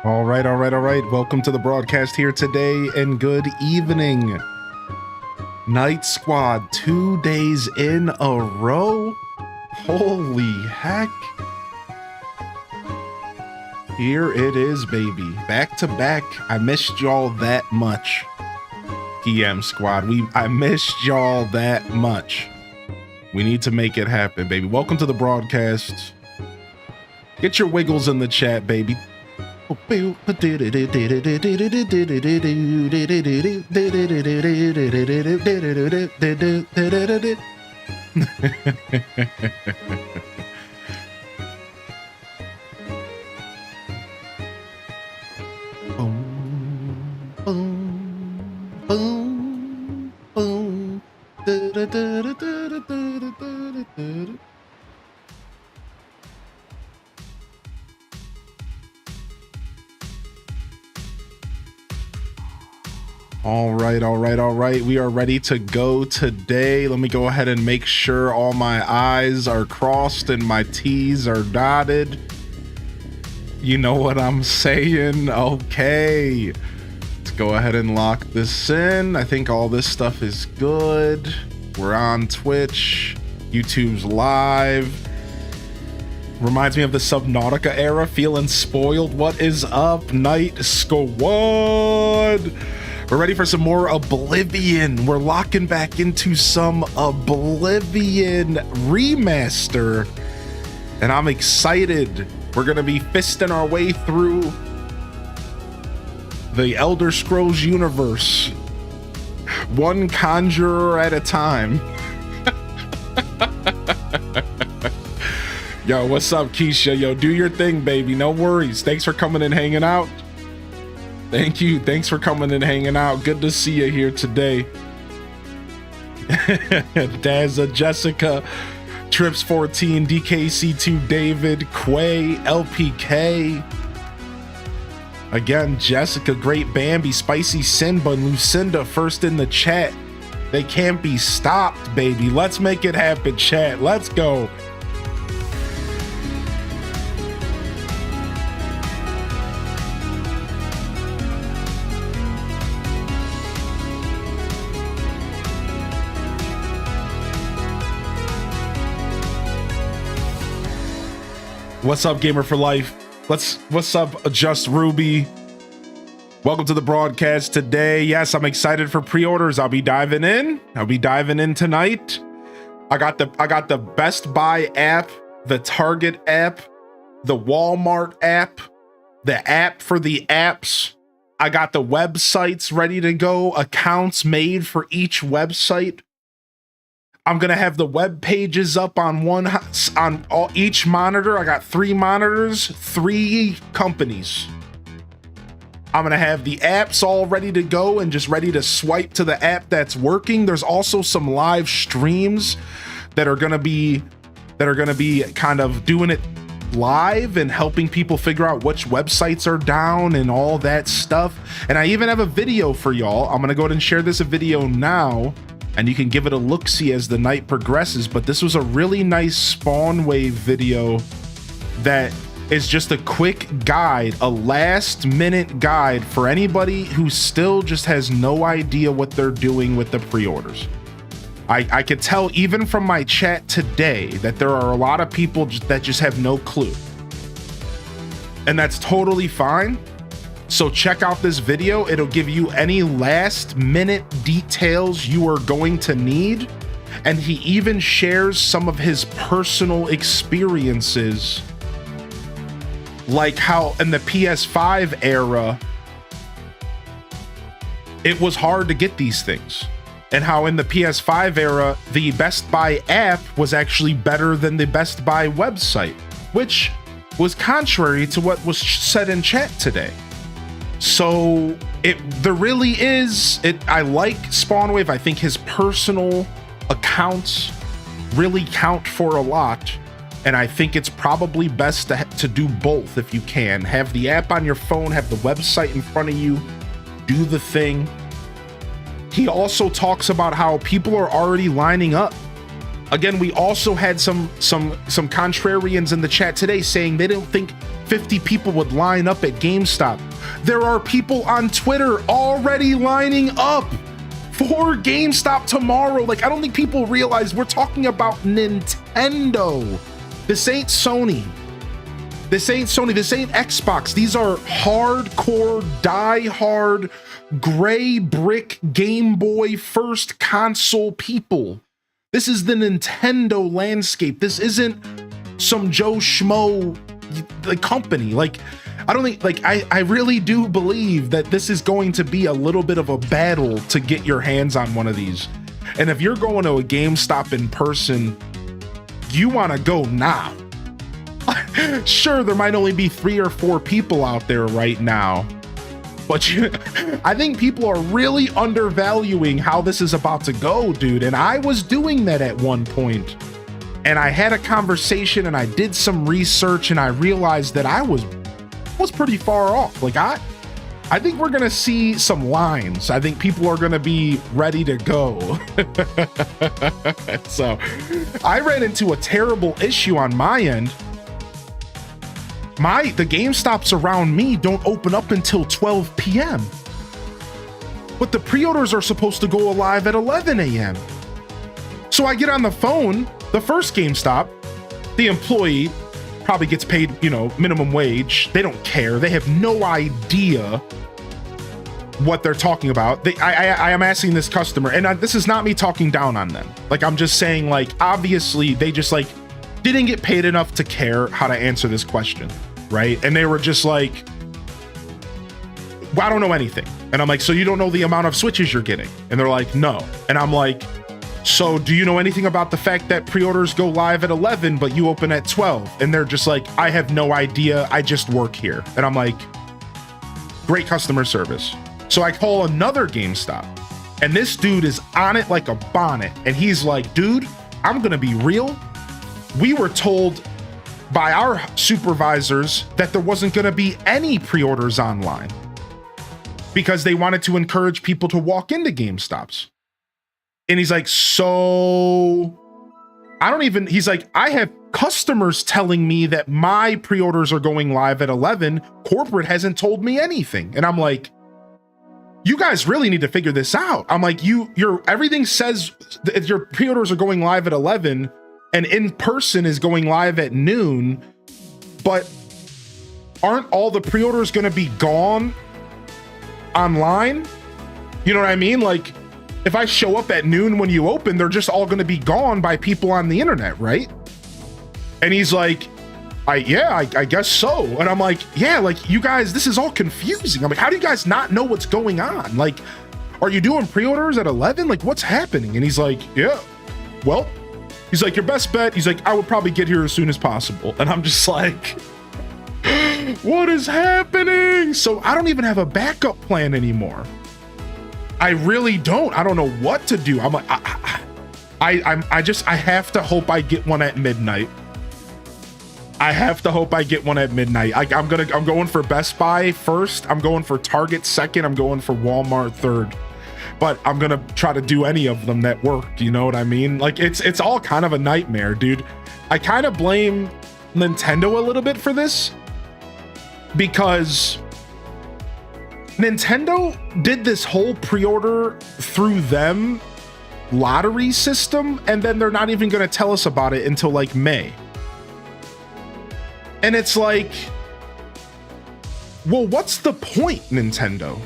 All right. Welcome to the broadcast here today, and good evening. Night Squad, 2 days in a row? Holy heck. Here it is, baby. Back to back. I missed y'all that much. PM Squad, I missed y'all that much. We need to make it happen, baby. Welcome to the broadcast. Get your wiggles in the chat, baby. All right. We are ready to go today. Let me go ahead and make sure all my I's are crossed and my T's are dotted. You know what I'm saying? Okay. Let's go ahead and lock this in. I think all this stuff is good. We're on Twitch. YouTube's live. Reminds me of the Subnautica era. Feeling spoiled. What is up, Night Squad? We're ready for some more Oblivion. We're locking back into some Oblivion Remaster. And I'm excited. We're going to be fisting our way through the Elder Scrolls universe. One conjurer at a time. Yo, what's up, Keisha? Yo, do your thing, baby. No worries. Thanks for coming and hanging out. Thank you. Thanks for coming and hanging out. Good to see you here today. Dazza, Jessica, Trips 14, DKC2, David, Quay, LPK. Again, Jessica, Great Bambi, Spicy Sinba, Lucinda, first in the chat. They can't be stopped, baby. Let's make it happen, chat. Let's go. What's up, Gamer for Life? What's up, Just Ruby? Welcome to the broadcast today. Yes, I'm excited for pre-orders. I'll be diving in tonight. I got the Best Buy app, the Target app, the Walmart app, the app for the apps. I got the websites ready to go, accounts made for each website. I'm gonna have the web pages up on each monitor. I got 3 monitors, 3 companies. I'm gonna have the apps all ready to go and just ready to swipe to the app that's working. There's also some live streams that are gonna be kind of doing it live and helping people figure out which websites are down and all that stuff. And I even have a video for y'all. I'm gonna go ahead and share this video now, and you can give it a look-see as the night progresses. But this was a really nice spawn wave video that is just a quick guide, a last-minute guide for anybody who still just has no idea what they're doing with the pre-orders. I could tell even from my chat today that there are a lot of people that just have no clue. And that's totally fine. So check out this video. It'll give you any last minute details you are going to need. And he even shares some of his personal experiences, like how in the PS5 era, it was hard to get these things. And how in the PS5 era, the Best Buy app was actually better than the Best Buy website, which was contrary to what was said in chat today. So there really is I like Spawnwave. I think his personal accounts really count for a lot, and I think it's probably best to do both if you can. Have the app on your phone, have the website in front of you, do the thing. He also talks about how people are already lining up Again, we also had some contrarians in the chat today saying they don't think 50 people would line up at GameStop. There are people on Twitter already lining up for GameStop tomorrow. Like, I don't think people realize we're talking about Nintendo. This ain't Sony. This ain't Sony. This ain't Xbox. These are hardcore, die-hard, gray brick Game Boy first console people. This is the Nintendo landscape. This isn't some Joe Schmo company. Like, I don't think, like, I really do believe that this is going to be a little bit of a battle to get your hands on one of these. And if you're going to a GameStop in person, you want to go now. Sure, there might only be 3 or 4 people out there right now, but I think people are really undervaluing how this is about to go, dude. And I was doing that at one point, and I had a conversation and I did some research and I realized that I was pretty far off. Like, I think we're gonna see some lines. I think people are gonna be ready to go. So I ran into a terrible issue on my end. The GameStops around me don't open up until 12 p.m. But the pre-orders are supposed to go live at 11 a.m. So I get on the phone, the first GameStop, the employee probably gets paid, minimum wage. They don't care. They have no idea what they're talking about. I am asking this customer, and this is not me talking down on them. Like, I'm just saying, like, obviously they just like didn't get paid enough to care how to answer this question, right? And they were just like, well, I don't know anything. And I'm like, so you don't know the amount of Switches you're getting? And they're like, no. And I'm like, so do you know anything about the fact that pre-orders go live at 11, but you open at 12? And they're just like, I have no idea. I just work here. And I'm like, great customer service. So I call another GameStop, and this dude is on it like a bonnet. And he's like, dude, I'm going to be real. We were told by our supervisors that there wasn't going to be any pre-orders online because they wanted to encourage people to walk into GameStops. And he's like, so he's like, I have customers telling me that my pre-orders are going live at 11. Corporate hasn't told me anything. And I'm like, you guys really need to figure this out. I'm like, everything says that your pre-orders are going live at 11 and in person is going live at noon, but aren't all the pre-orders going to be gone online? You know what I mean? Like, if I show up at noon when you open, they're just all going to be gone by people on the internet, right? And he's like, I guess so. And I'm like, yeah, like, you guys, this is all confusing. I'm like, how do you guys not know what's going on? Like, are you doing pre-orders at 11? Like, what's happening? And he's like, yeah, well, he's like, your best bet. He's like, I would probably get here as soon as possible. And I'm just like, what is happening? So I don't even have a backup plan anymore. I really don't. I don't know what to do. I'm like, I have to hope I get one at midnight. I have to hope I get one at midnight. I'm going for Best Buy first. I'm going for Target second. I'm going for Walmart third. But I'm gonna try to do any of them that work. You know what I mean? Like, it's all kind of a nightmare, dude. I kind of blame Nintendo a little bit for this because Nintendo did this whole pre-order through them lottery system, and then they're not even gonna tell us about it until like May. And it's like, well, what's the point, Nintendo?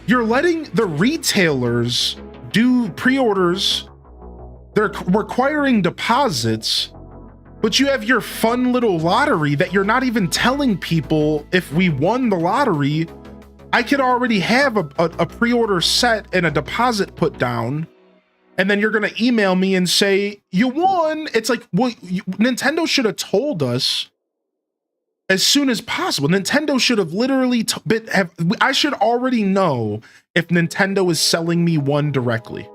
You're letting the retailers do pre-orders. They're requiring deposits, but you have your fun little lottery that you're not even telling people if we won the lottery. I could already have a pre-order set and a deposit put down, and then you're going to email me and say, you won. It's like, well, Nintendo should have told us as soon as possible. Nintendo should have literally I should already know if Nintendo is selling me one directly.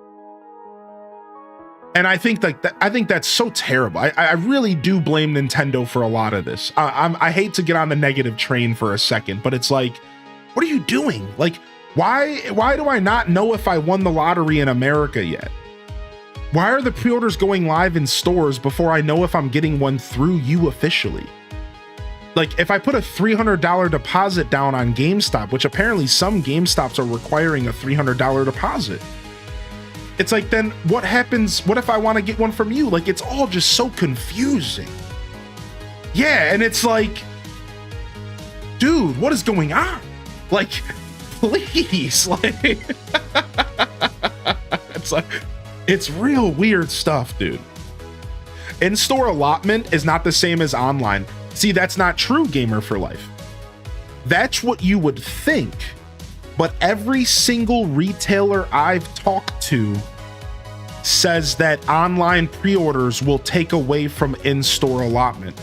And I think I think that's so terrible. I really do blame Nintendo for a lot of this. I hate to get on the negative train for a second, but it's like, what are you doing? Like, why do I not know if I won the lottery in America yet? Why are the pre-orders going live in stores before I know if I'm getting one through you officially? Like, if I put a $300 deposit down on GameStop, which apparently some GameStops are requiring a $300 deposit, it's like, then what happens? What if I want to get one from you? Like, it's all just so confusing. Yeah, and it's like, dude, what is going on? Like, please, like, it's like, it's real weird stuff, dude. In-store allotment is not the same as online. See, that's not true, Gamer for Life. That's what you would think, but every single retailer I've talked to says that online pre-orders will take away from in-store allotment.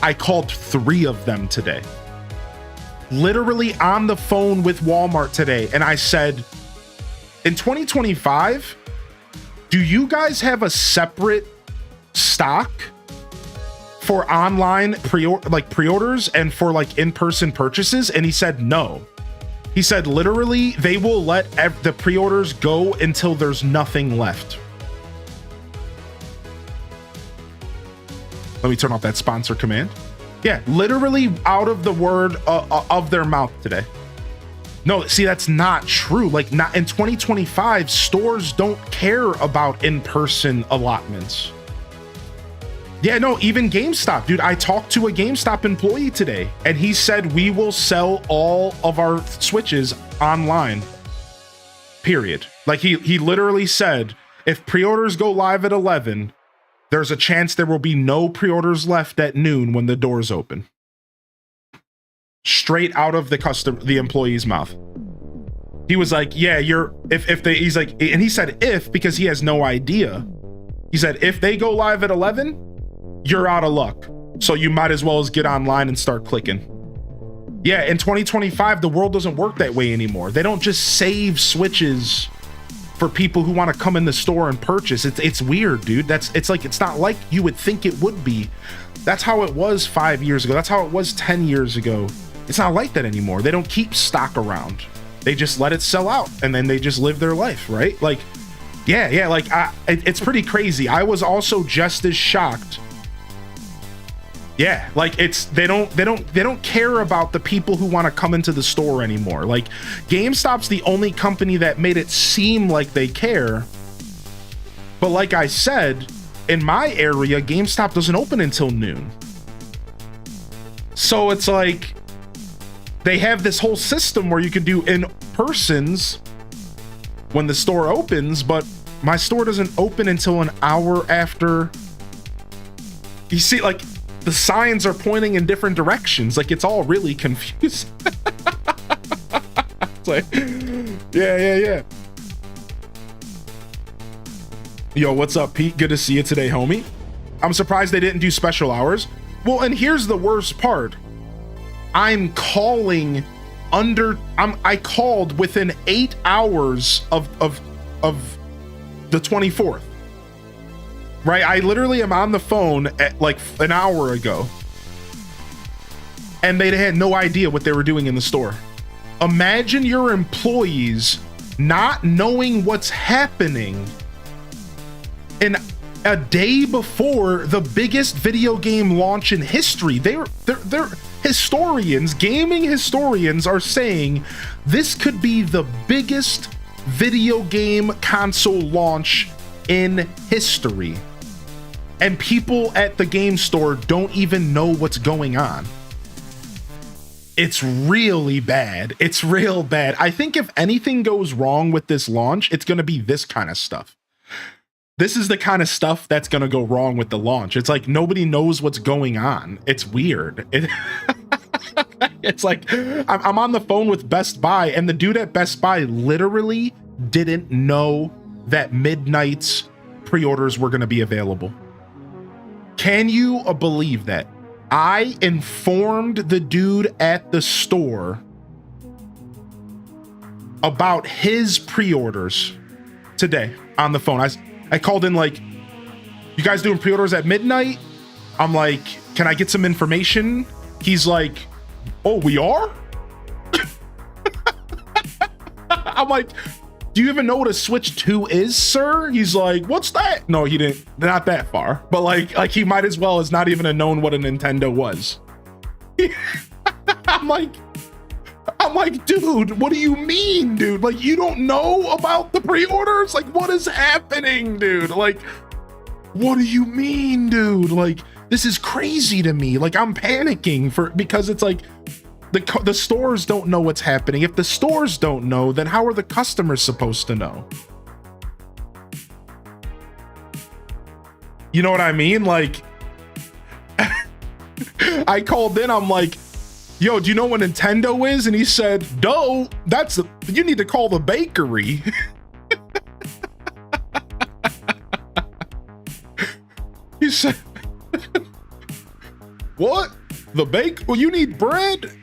I called 3 of them today. Literally on the phone with Walmart today, and I said, in 2025, do you guys have a separate stock for online pre-orders and for like in-person purchases? And he said no. He said literally they will let the pre-orders go until there's nothing left. Let me turn off that sponsor command. Yeah, literally out of the word of their mouth today. No, see, that's not true. Like, not in 2025, stores don't care about in-person allotments. Yeah, no, even GameStop, dude. I talked to a GameStop employee today, and he said we will sell all of our Switches online. Period. Like, he literally said, if pre-orders go live at 11, there's a chance there will be no pre-orders left at noon when the doors open. Straight out of the employee's mouth. He was like, yeah, he's like, and he said if, because he has no idea. He said, if they go live at 11, you're out of luck. So you might as well as get online and start clicking. Yeah, in 2025, the world doesn't work that way anymore. They don't just save Switches for people who want to come in the store and purchase. It's weird, dude. It's not like you would think it would be. That's how it was 5 years ago. That's how it was 10 years ago. It's not like that anymore. They don't keep stock around. They just let it sell out and then they just live their life, right? Like, yeah, like it's pretty crazy. I was also just as shocked. Yeah, like they don't care about the people who want to come into the store anymore. Like, GameStop's the only company that made it seem like they care. But like I said, in my area, GameStop doesn't open until noon. So it's like they have this whole system where you can do in-persons when the store opens, but my store doesn't open until an hour after. You see, like, the signs are pointing in different directions. Like, it's all really confusing. It's like, yeah. Yo, what's up, Pete? Good to see you today, homie. I'm surprised they didn't do special hours. Well, and here's the worst part. I called within 8 hours of the 24th. Right? I literally am on the phone at like an hour ago. And they had no idea what they were doing in the store. Imagine your employees not knowing what's happening in a day before the biggest video game launch in history. They're historians, gaming historians are saying this could be the biggest video game console launch in history. And people at the game store don't even know what's going on. It's really bad. It's real bad. I think if anything goes wrong with this launch, it's going to be this kind of stuff. This is the kind of stuff that's going to go wrong with the launch. It's like nobody knows what's going on. It's weird. It's like I'm on the phone with Best Buy, and the dude at Best Buy literally didn't know that Midnight's pre-orders were going to be available. Can you believe that? I informed the dude at the store about his pre-orders today on the phone. I called in like, you guys doing pre-orders at midnight? I'm like, can I get some information? He's like, oh, we are? I'm like, do you even know what a Switch 2 is, sir? He's like, what's that? No, he didn't, not that far. But like he might as well has not even have known what a Nintendo was. I'm like, dude, what do you mean, dude? Like, you don't know about the pre-orders? Like, what is happening, dude? Like, what do you mean, dude? Like, this is crazy to me. Like, I'm panicking because it's like, the stores don't know what's happening. If the stores don't know, then how are the customers supposed to know? You know what I mean? Like, I called in, I'm like, yo, do you know what Nintendo is? And he said, no, you need to call the bakery. He said, what? The bake? Well, you need bread?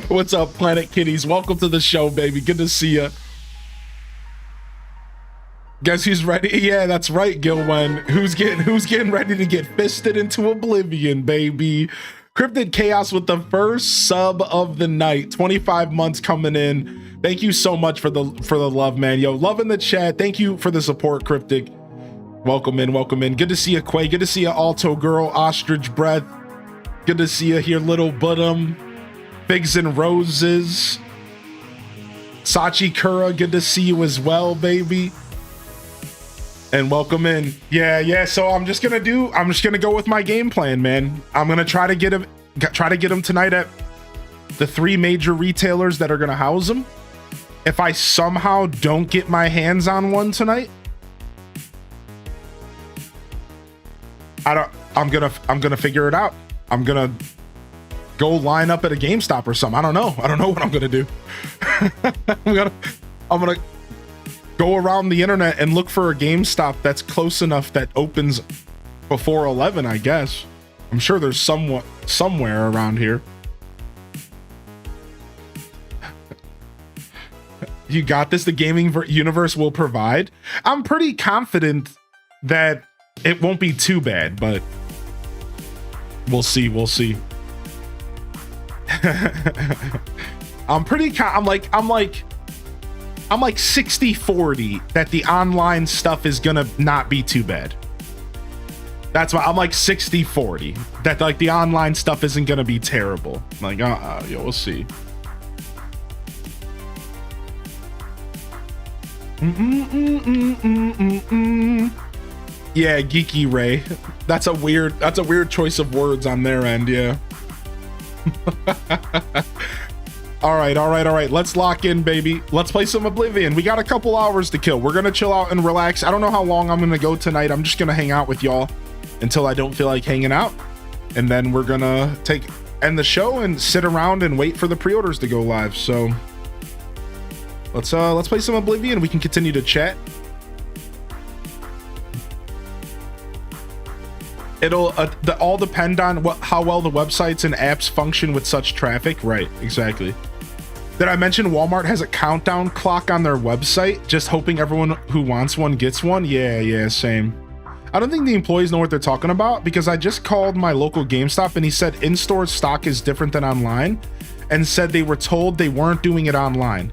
What's up, Planet Kitties? Welcome to the show, baby. Good to see you. Guess who's ready? Yeah, that's right, Gilwen. Who's getting ready to get fisted into Oblivion, baby? Cryptid Chaos with the first sub of the night. 25 months coming in. Thank you so much for the love, man. Yo, love in the chat. Thank you for the support, Cryptic. Welcome in, welcome in. Good to see you, Quay. Good to see you, Alto Girl, Ostrich Breath. Good to see you here, Little Buttum. Figs and Roses. Sachi Kura, good to see you as well, baby. And welcome in. Yeah, so I'm just gonna go with my game plan, man. I'm gonna try to get him tonight at the 3 major retailers that are gonna house him. If I somehow don't get my hands on one tonight, I'm gonna figure it out. I'm gonna go line up at a GameStop or something. I don't know what I'm gonna do. I'm gonna go around the internet and look for a GameStop that's close enough that opens before 11, I guess. I'm sure there's somewhere around here. You got this. The gaming universe will provide. I'm pretty confident that it won't be too bad, but we'll see. I'm like 60-40 that the online stuff is gonna not be too bad. That's why I'm like 60-40 that like the online stuff isn't gonna be terrible. Like, yo, we'll see. Yeah, Geeky Ray. That's a weird choice of words on their end, yeah. All right. Let's lock in, baby. Let's play some Oblivion. We got a couple hours to kill. We're gonna chill out and relax. I don't know how long I'm gonna go tonight. I'm just gonna hang out with y'all until I don't feel like hanging out. And then we're gonna end the show and sit around and wait for the pre-orders to go live. So let's play some Oblivion. We can continue to chat. It'll all depend on how well the websites and apps function with such traffic. Right, exactly. Did I mention Walmart has a countdown clock on their website, just hoping everyone who wants one gets one? Yeah, same. I don't think the employees know what they're talking about, because I just called my local GameStop and he said in-store stock is different than online, and said they were told they weren't doing it online.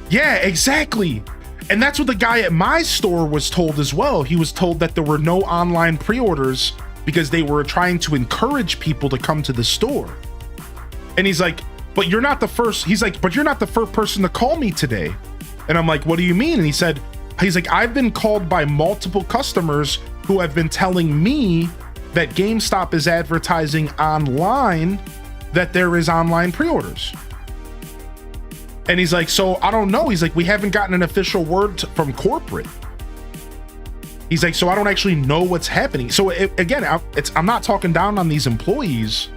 Yeah, exactly. And that's what the guy at my store was told as well. He was told that there were no online pre-orders because they were trying to encourage people to come to the store. And he's like, but you're not the first. He's like, but you're not the first person to call me today. And I'm like, what do you mean? And he's like, I've been called by multiple customers who have been telling me that GameStop is advertising online that there is online pre-orders. And he's like, so I don't know. He's like, we haven't gotten an official word from corporate. He's like, so I don't actually know what's happening. So I'm not talking down on these employees.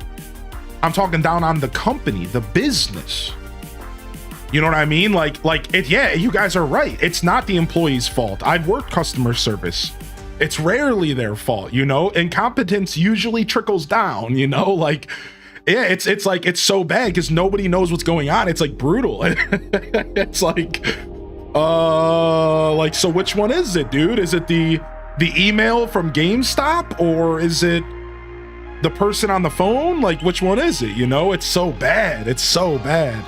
I'm talking down on the company, the business. You know what I mean? Yeah, you guys are right. It's not the employee's fault. I've worked customer service. It's rarely their fault, you know? Incompetence usually trickles down, you know? Like, yeah, it's like, it's so bad because nobody knows what's going on. It's like brutal. It's like, so which one is it, dude? Is it the email from GameStop, or is it the person on the phone? Like, which one is it? You know, it's so bad. It's so bad.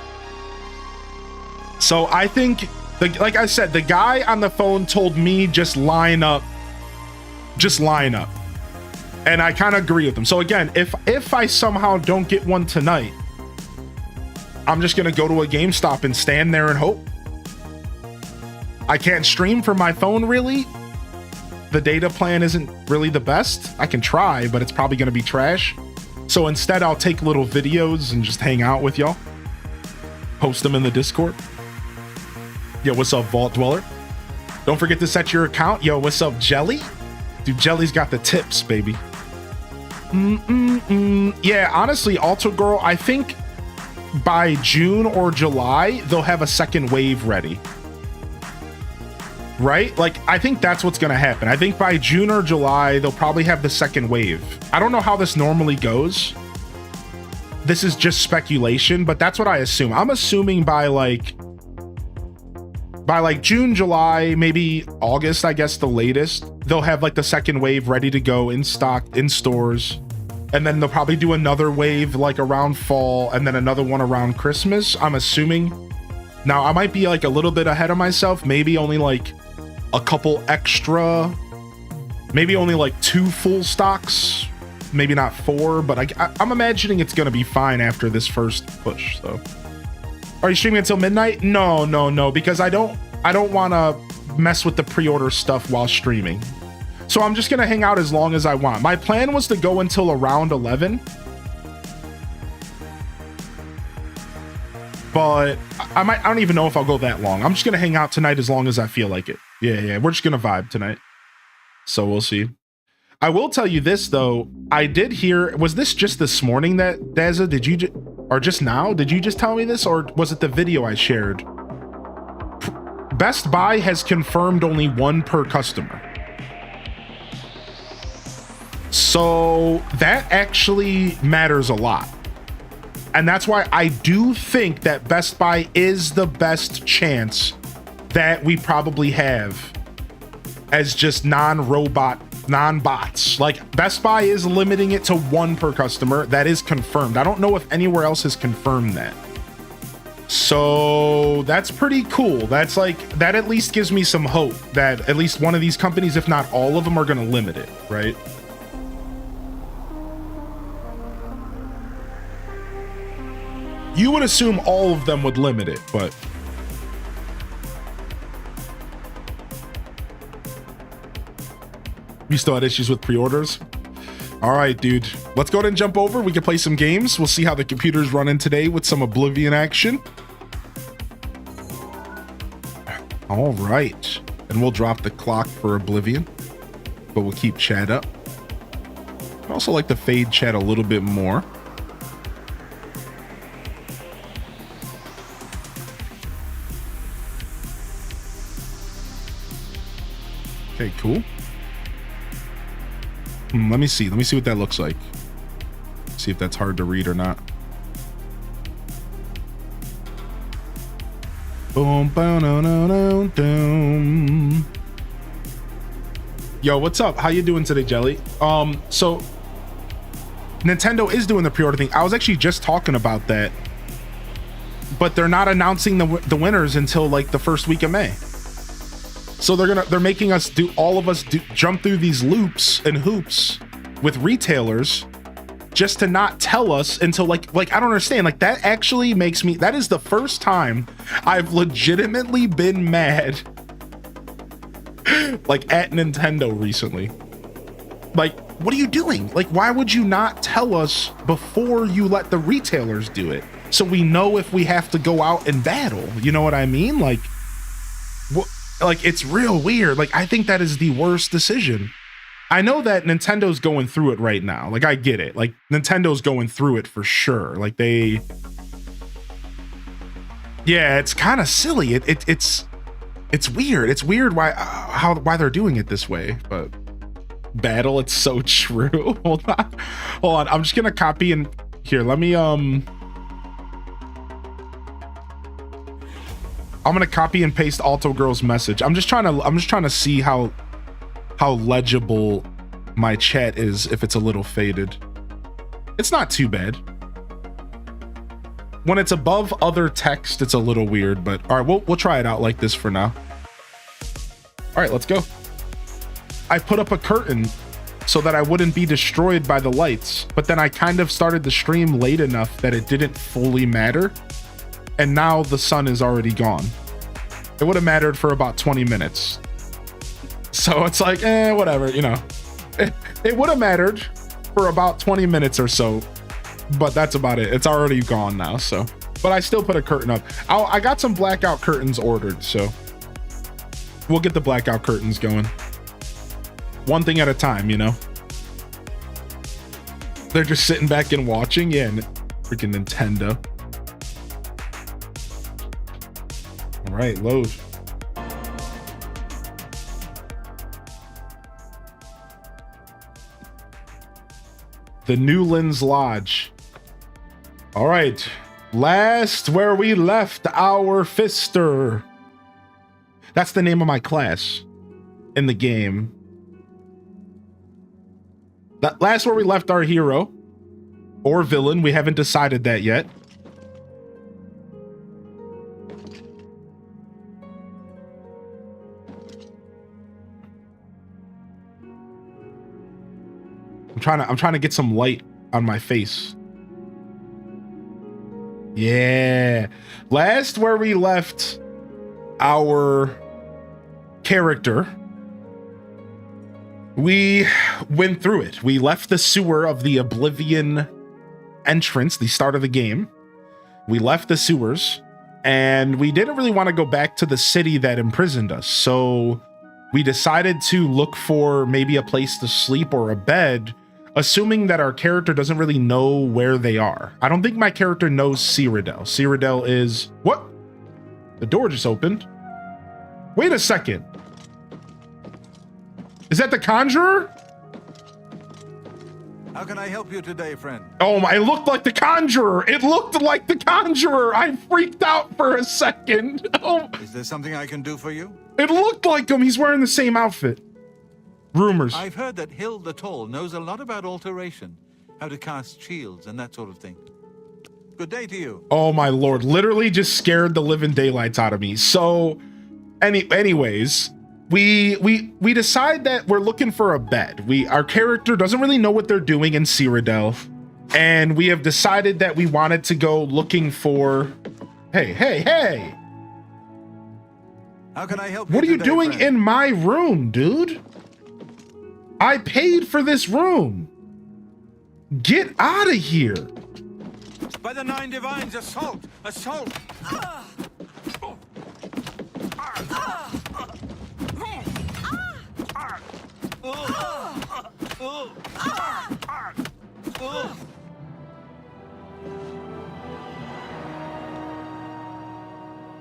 So I think, like I said, the guy on the phone told me just line up. And I kind of agree with him. So again, if I somehow don't get one tonight, I'm just going to go to a GameStop and stand there and hope. I can't stream from my phone, really. The data plan isn't really the best. I can try, but it's probably going to be trash. So instead, I'll take little videos and just hang out with y'all. Post them in the Discord. Yo, what's up, Vault Dweller? Don't forget to set your account. Yo, what's up, Jelly? Dude, Jelly's got the tips, baby. Yeah, honestly, Alto Girl, I think by June or July, they'll have a second wave ready. Right? Like, I think that's what's going to happen. I think by June or July, they'll probably have the second wave. I don't know how this normally goes. This is just speculation, but that's what I assume. I'm assuming by like June, July, maybe August, I guess the latest, they'll have like the second wave ready to go in stock, in stores. And then they'll probably do another wave like around fall and then another one around Christmas, I'm assuming. Now, I might be like a little bit ahead of myself, maybe only like a couple extra, maybe only like 2 full stocks, maybe not 4, but I'm imagining it's going to be fine after this first push. So are you streaming until midnight? No, because I don't want to mess with the pre-order stuff while streaming. So I'm just going to hang out as long as I want. My plan was to go until around 11. But I don't even know if I'll go that long. I'm just going to hang out tonight as long as I feel like it. Yeah, we're just going to vibe tonight. So we'll see. I will tell you this, though. I did hear, was this just this morning that, Daza, did you, or just now? Did you just tell me this? Or was it the video I shared? Best Buy has confirmed only 1 per customer. So that actually matters a lot. And that's why I do think that Best Buy is the best chance that we probably have as just non-bots. Like, Best Buy is limiting it to 1 per customer. That is confirmed. I don't know if anywhere else has confirmed that. So that's pretty cool. That's like, that at least gives me some hope that at least one of these companies, if not all of them, are going to limit it, right? You would assume all of them would limit it, but you still had issues with pre-orders? All right, dude. Let's go ahead and jump over. We can play some games. We'll see how the computer's running today with some Oblivion action. All right. And we'll drop the clock for Oblivion, but we'll keep chat up. I'd also like to fade chat a little bit more. Okay, cool. Let me see what that looks like. See if that's hard to read or not. Boom, boom, no, no, no, boom. Yo, what's up? How you doing today, Jelly? So Nintendo is doing the pre-order thing. I was actually just talking about that, but they're not announcing the winners until like the first week of May. So they're making us jump through these loops and hoops with retailers just to not tell us until like I don't understand. Like, that actually makes me, that is the first time I've legitimately been mad like at Nintendo recently. Like, what are you doing? Like, why would you not tell us before you let the retailers do it? So we know if we have to go out and battle, you know what I mean? Like, what? Like, it's real weird. Like, I think that is the worst decision. I know that Nintendo's going through it right now. Like, I get it. Like, Nintendo's going through it for sure. Like, yeah, it's kind of silly. It's weird. It's weird why they're doing it this way. But battle, it's so true. Hold on. I'm just gonna copy and here. Let me I'm gonna copy and paste Alto Girl's message. I'm just trying to see how legible my chat is if it's a little faded. It's not too bad. when it's above other text, it's a little weird, but all right, we'll try it out like this for now. All right, let's go. I put up a curtain so that I wouldn't be destroyed by the lights, but then I kind of started the stream late enough that it didn't fully matter. And now the sun is already gone. It would have mattered for about 20 minutes. So it's like, whatever, you know. It would have mattered for about 20 minutes or so, but that's about it. It's already gone now, so. But I still put a curtain up. I got some blackout curtains ordered, so we'll get the blackout curtains going. One thing at a time, you know. They're just sitting back and watching. Yeah, freaking Nintendo. All right, load. The Newlands Lodge. All right, last where we left our Fister. That's the name of my class in the game. That last where we left our hero or villain. We haven't decided that yet. I'm trying to get some light on my face. Yeah. Last where we left our character, we went through it. We left the sewer of the Oblivion entrance, the start of the game. We left the sewers and we didn't really want to go back to the city that imprisoned us. So we decided to look for maybe a place to sleep or a bed, assuming that our character doesn't really know where they are. I don't think my character knows Cyrodiil. Cyrodiil is... What? The door just opened. Wait a second. Is that the Conjurer? How can I help you today, friend? Oh my, it looked like the Conjurer. It looked like the Conjurer. I freaked out for a second. Oh. Is there something I can do for you? It looked like him. He's wearing the same outfit. Rumors. I've heard that Hill the Tall knows a lot about alteration, how to cast shields and that sort of thing. Good day to you. Oh my lord, literally just scared the living daylights out of me. So anyways, we decide that we're looking for a bed. Our character doesn't really know what they're doing in Cyrodiil, and we have decided that we wanted to go looking for... Hey. How can I help you? What are you today, doing friend? in my room, dude? I paid for this room. Get out of here. By the Nine Divines, assault! Assault!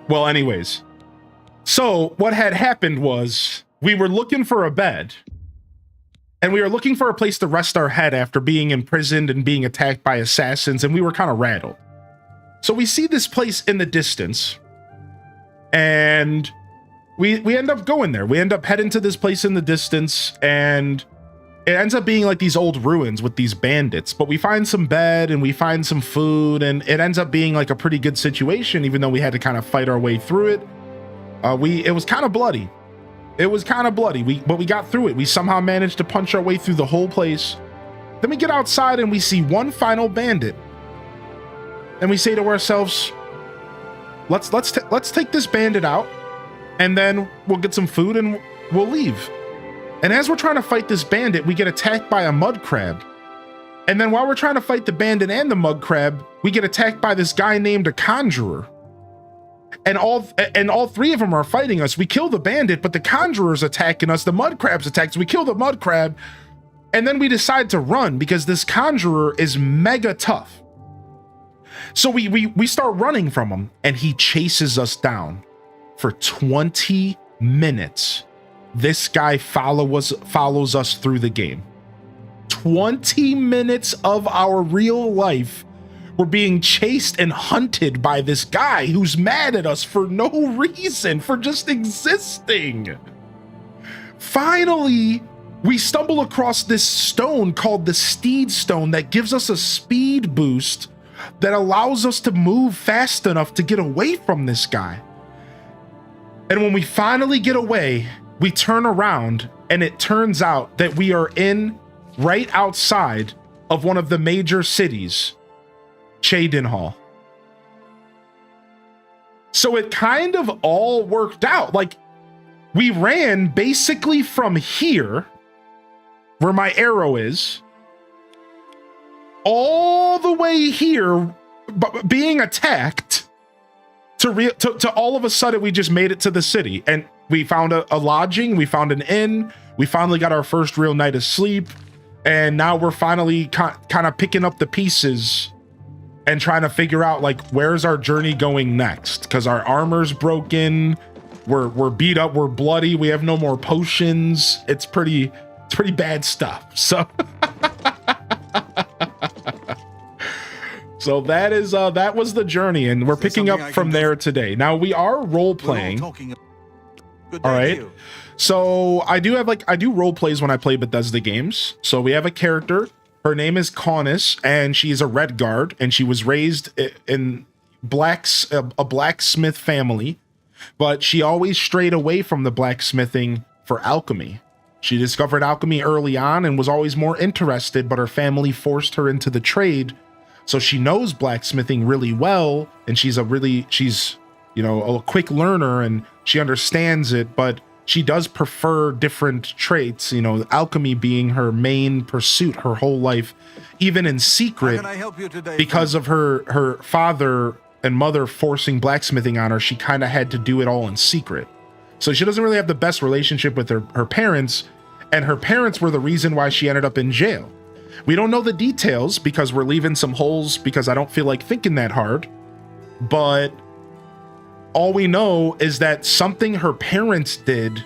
Well, anyways, so what had happened was we were looking for a bed. And we were looking for a place to rest our head after being imprisoned and being attacked by assassins, and we were kind of rattled. So we see this place in the distance, and we end up going there. We end up heading to this place in the distance, and it ends up being like these old ruins with these bandits. But we find some bed, and we find some food, and it ends up being like a pretty good situation, even though we had to kind of fight our way through it. It was kind of bloody. It was kind of bloody, but we got through it. We somehow managed to punch our way through the whole place. Then we get outside and we see one final bandit. And we say to ourselves, let's take this bandit out, and then we'll get some food and we'll leave. And as we're trying to fight this bandit, we get attacked by a mud crab. And then while we're trying to fight the bandit and the mud crab, we get attacked by this guy named a Conjurer. And all three of them are fighting us. We kill the bandit, but the Conjurer's attacking us. The mud crab's attacked us. We kill the mud crab, and then we decide to run because this Conjurer is mega tough. So we start running from him, and he chases us down for 20 minutes. This guy follows us through the game. 20 minutes of our real life. We're being chased and hunted by this guy who's mad at us for no reason, for just existing. Finally, we stumble across this stone called the Steed Stone that gives us a speed boost that allows us to move fast enough to get away from this guy. And when we finally get away, we turn around and it turns out that we are right outside of one of the major cities, Cheydinhal. So it kind of all worked out. Like, we ran basically from here, where my arrow is, all the way here, being attacked, to all of a sudden we just made it to the city. And we found a lodging, we found an inn, we finally got our first real night of sleep, and now we're finally kind of picking up the pieces and trying to figure out, like, where's our journey going next? Because our armor's broken, we're beat up, we're bloody, we have no more potions. It's pretty bad stuff. So so that was the journey, and we're picking up from there today. Now we are role playing. All right. So I do role plays when I play Bethesda games. So we have a character. Her name is Kaunis, and she's a red guard, and she was raised in a blacksmith family, but she always strayed away from the blacksmithing for alchemy. She discovered alchemy early on and was always more interested, but her family forced her into the trade. So she knows blacksmithing really well, and she's a quick learner, and she understands it, but she does prefer different traits, alchemy being her main pursuit her whole life, even in secret. How can I help you today, because of her father and mother forcing blacksmithing on her. She kind of had to do it all in secret. So she doesn't really have the best relationship with her parents, and her parents were the reason why she ended up in jail. We don't know the details because we're leaving some holes because I don't feel like thinking that hard, but all we know is that something her parents did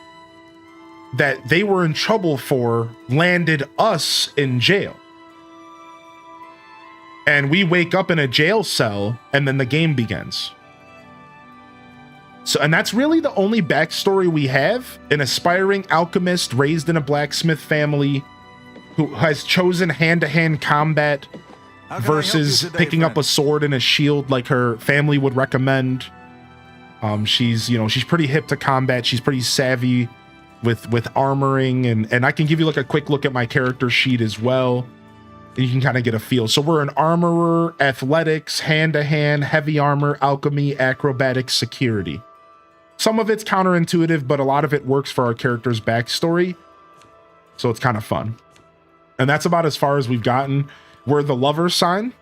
that they were in trouble for landed us in jail. And we wake up in a jail cell, and then the game begins. So, and that's really the only backstory we have. An aspiring alchemist raised in a blacksmith family who has chosen hand-to-hand combat versus picking up a sword and a shield like her family would recommend. She's pretty hip to combat. She's pretty savvy with armoring, and I can give you like a quick look at my character sheet as well. You can kind of get a feel. So we're an armorer, athletics, hand-to-hand, heavy armor, alchemy, acrobatics, security. Some of it's counterintuitive, but a lot of it works for our character's backstory. So it's kind of fun. And that's about as far as we've gotten. We're the lover sign.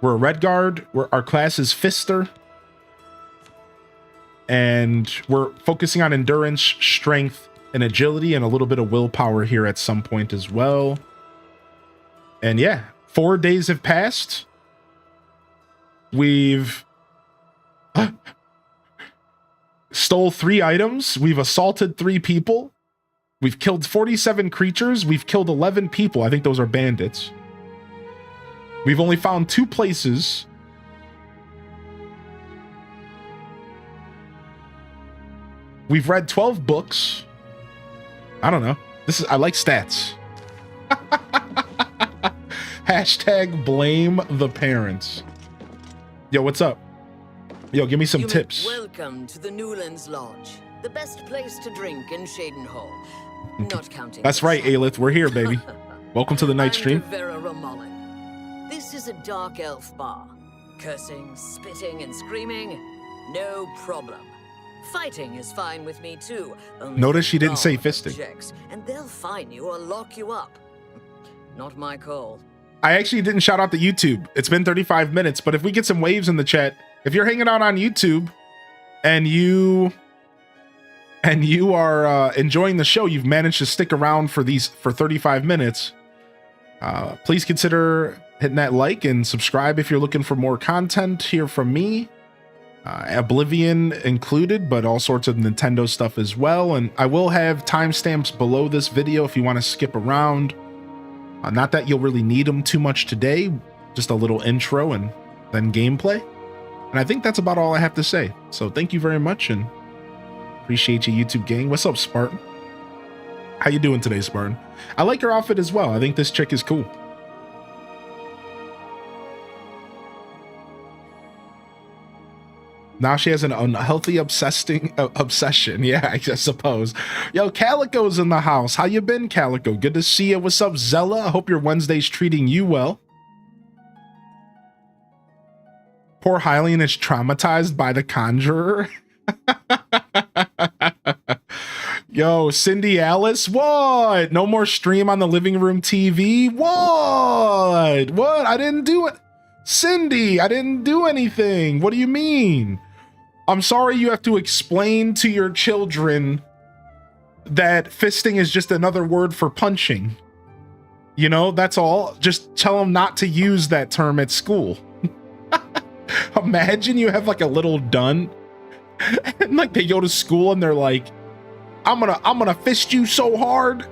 We're a red guard. Our class is Fister. And we're focusing on endurance, strength, and agility, and a little bit of willpower here at some point as well. And yeah, 4 days have passed. We've stole 3 items. We've assaulted 3 people. We've killed 47 creatures. We've killed 11 people. I think those are bandits. We've only found 2 places. We've read 12 books. I don't know. I like stats. Hashtag blame the parents. Yo, what's up? Yo, give me some tips. Welcome to the Newlands Lodge, the best place to drink in Cheydinhal. Not counting. That's right, Aelith. We're here, baby. Welcome to the night stream. Vera Ramallen. This is a dark elf bar. Cursing, spitting, and screaming, no problem. Fighting is fine with me too. Notice she didn't say fisting. Checks, and they'll fine you or lock you up. Not my call. I actually didn't shout out to YouTube. It's been 35 minutes, but if we get some waves in the chat, if you're hanging out on YouTube and you are enjoying the show, you've managed to stick around for 35 minutes, please consider hitting that like and subscribe if you're looking for more content here from me. Oblivion included, but all sorts of Nintendo stuff as well. And I will have timestamps below this video if you want to skip around. Not that you'll really need them too much today, just a little intro and then gameplay. And I think that's about all I have to say. So thank you very much and appreciate you, YouTube gang. What's up, Spartan? How you doing today, Spartan? I like your outfit as well. I think this chick is cool. Now she has an unhealthy obsession. Yeah, I suppose. Yo, Calico's in the house. How you been, Calico? Good to see you. What's up, Zella? I hope your Wednesday's treating you well. Poor Hylian is traumatized by the Conjurer. Yo, Cindy Alice, what? No more stream on the living room TV? What? What? I didn't do it. Cindy, I didn't do anything. What do you mean? I'm sorry you have to explain to your children that fisting is just another word for punching. You know, that's all. Just tell them not to use that term at school. Imagine you have like a little dun and like they go to school and they're like, I'm gonna fist you so hard.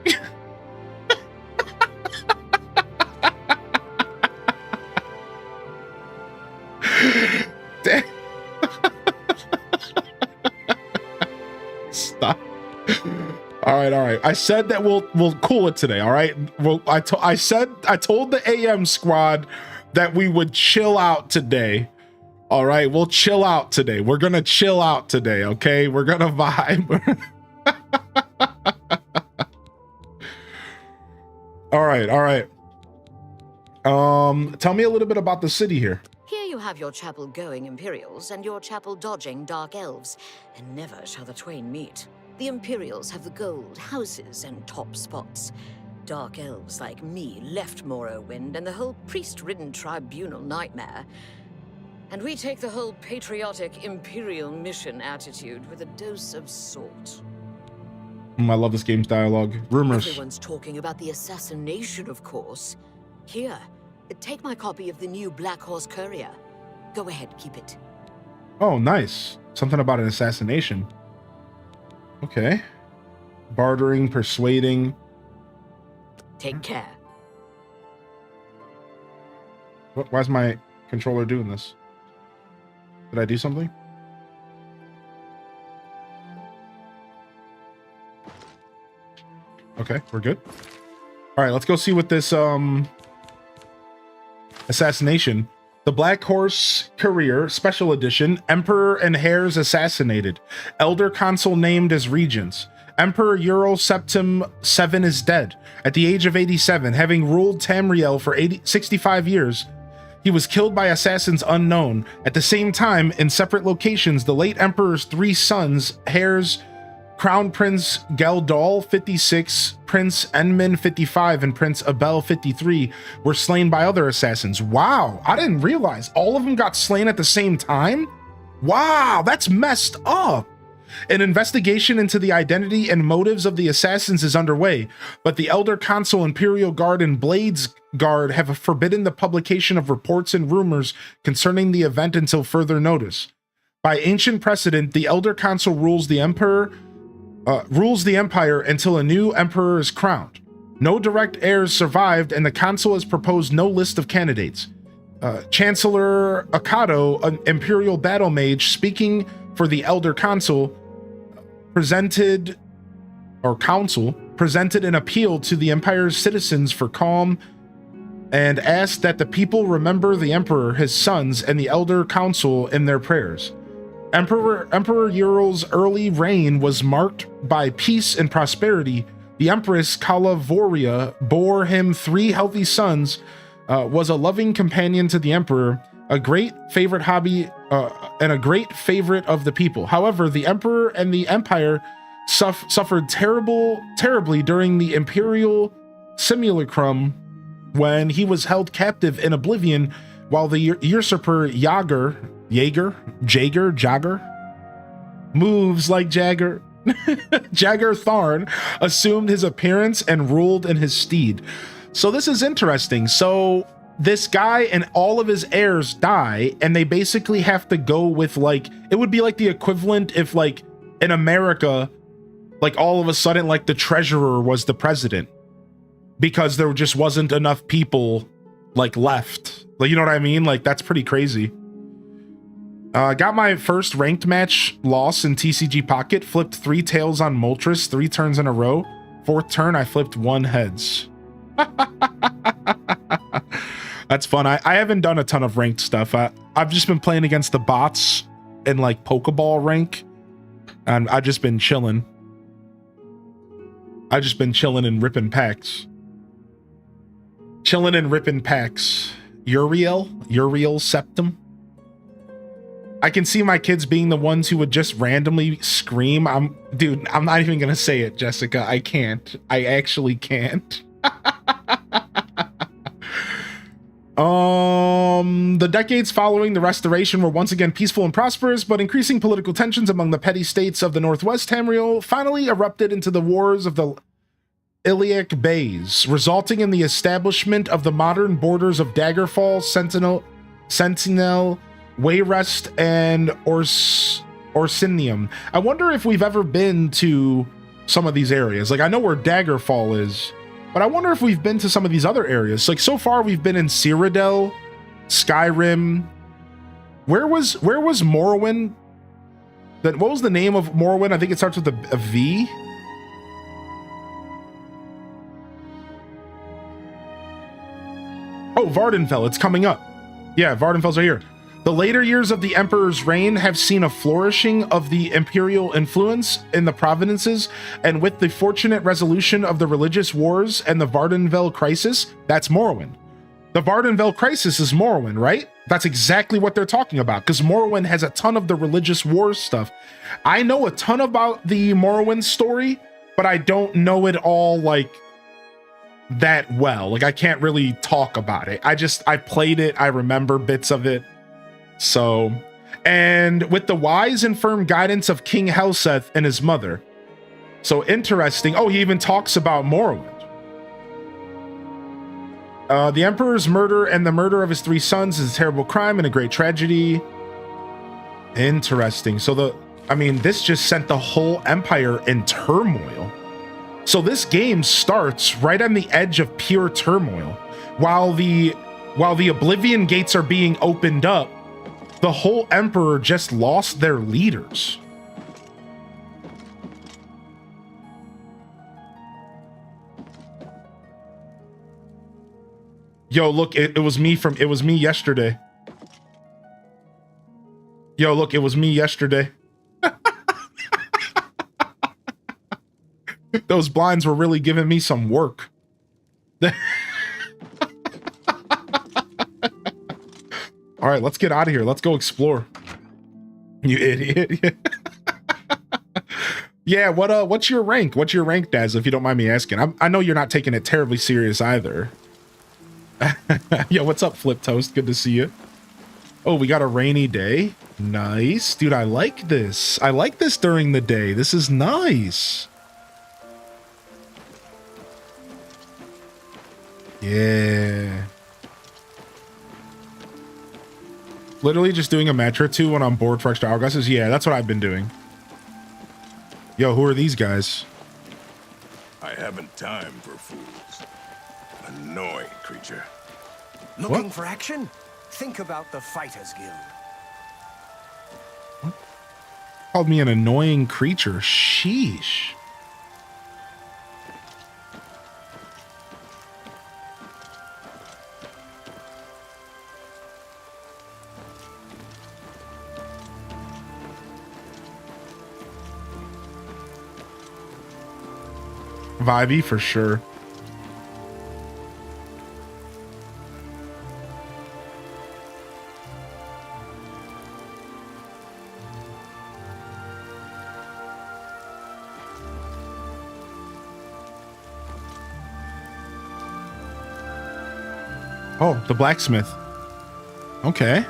Stop. All right. I said that we'll cool it today. All right. Well, I told the AM squad that we would chill out today. All right, we'll chill out today. We're gonna chill out today. Okay, we're gonna vibe. All right. Tell me a little bit about the city here. Here you have your chapel-going Imperials and your chapel-dodging Dark Elves, and never shall the twain meet. The Imperials have the gold, houses, and top spots. Dark Elves like me left Morrowind and the whole priest-ridden tribunal nightmare. And we take the whole patriotic Imperial mission attitude with a dose of salt. I love this game's dialogue. Rumors. Everyone's talking about the assassination, of course. Here, take my copy of the new Black Horse Courier. Go ahead, keep it. Oh, nice. Something about an assassination. Okay. Bartering, persuading. Take care. Why is my controller doing this? Did I do something? Okay, we're good. All right, let's go see what this assassination. The Black Horse Courier Special Edition. Emperor and heirs assassinated. Elder Consul named as regents. Emperor Ural Septim VII is dead. At the age of 87, having ruled Tamriel for 65 years, he was killed by assassins unknown. At the same time, in separate locations, the late Emperor's three sons, heirs Crown Prince Geldal 56, Prince Enman 55, and Prince Abel 53 were slain by other assassins. Wow, I didn't realize all of them got slain at the same time? Wow, that's messed up. An investigation into the identity and motives of the assassins is underway, but the Elder Consul, Imperial Guard, and Blades Guard have forbidden the publication of reports and rumors concerning the event until further notice. By ancient precedent, the Elder Consul rules the Empire until a new emperor is crowned. No direct heirs survived, and the consul has proposed no list of candidates. Chancellor Akado, an Imperial battle mage speaking for the Elder Consul, presented an appeal to the Empire's citizens for calm and asked that the people remember the Emperor, his sons, and the Elder Council in their prayers. Emperor Ural's early reign was marked by peace and prosperity. The Empress Kalavoria bore him 3 healthy sons, was a loving companion to the Emperor, a great favorite and a great favorite of the people. However, the Emperor and the Empire suffered terribly during the Imperial Simulacrum when he was held captive in Oblivion, while the usurper Jager moves like Jagger. Jagger Tharn assumed his appearance and ruled in his stead. So this is interesting. So this guy and all of his heirs die, and they basically have to go with, like, it would be like the equivalent if, like, in America, like, all of a sudden, like, the treasurer was the president because there just wasn't enough people, like, left. Like, you know what I mean? Like, that's pretty crazy. Got my first ranked match loss in TCG Pocket. Flipped 3 tails on Moltres 3 turns in a row. 4th turn, I flipped 1 heads. That's fun. I haven't done a ton of ranked stuff. I've just been playing against the bots in like Pokeball rank, and I've just been chilling. I've just been chilling and ripping packs. Chilling and ripping packs. Uriel Septum. I can see my kids being the ones who would just randomly scream. Dude, I'm not even gonna say it, Jessica. I can't. I actually can't. The decades following the Restoration were once again peaceful and prosperous, but increasing political tensions among the petty states of the Northwest Tamriel finally erupted into the wars of the Iliac Bays, resulting in the establishment of the modern borders of Daggerfall, Sentinel, Wayrest, and Orsinium. I wonder if we've ever been to some of these areas. Like, I know where Daggerfall is, but I wonder if we've been to some of these other areas. Like, so far we've been in Cyrodiil, Skyrim. Where was Morrowind? What was the name of Morrowind? I think it starts with a V. Oh, Vardenfell, it's coming up. Yeah, Vardenfell's right here. The later years of the Emperor's reign have seen a flourishing of the imperial influence in the provinces, and with the fortunate resolution of the religious wars and the Vardenfell crisis, that's Morrowind. The Vardenfell crisis is Morrowind, right? That's exactly what they're talking about, because Morrowind has a ton of the religious wars stuff. I know a ton about the Morrowind story, but I don't know it all, like, that well. Like, I can't really talk about it. I played it, I remember bits of it. So, and with the wise and firm guidance of King Helseth and his mother. So interesting. Oh, he even talks about Morrowind. The Emperor's murder and the murder of his 3 sons is a terrible crime and a great tragedy. Interesting. So this just sent the whole empire in turmoil. So this game starts right on the edge of pure turmoil. While the Oblivion gates are being opened up, the whole emperor just lost their leaders. Yo, look, it was me yesterday. Yo, look, it was me yesterday. Those blinds were really giving me some work. All right, let's get out of here. Let's go explore. You idiot. Yeah, what's your rank? What's your rank, Daz, if you don't mind me asking? I know you're not taking it terribly serious either. Yo, what's up, Flip Toast? Good to see you. Oh, we got a rainy day. Nice. Dude, I like this. I like this during the day. This is nice. Yeah. Literally just doing a match or two when I'm bored for extra hourglasses. Yeah, that's what I've been doing. Yo, who are these guys? I haven't time for fools. Annoying creature. Looking for action? Think about the Fighters Guild. What? Called me an annoying creature. Sheesh. Vibey for sure. Oh, the blacksmith. Okay.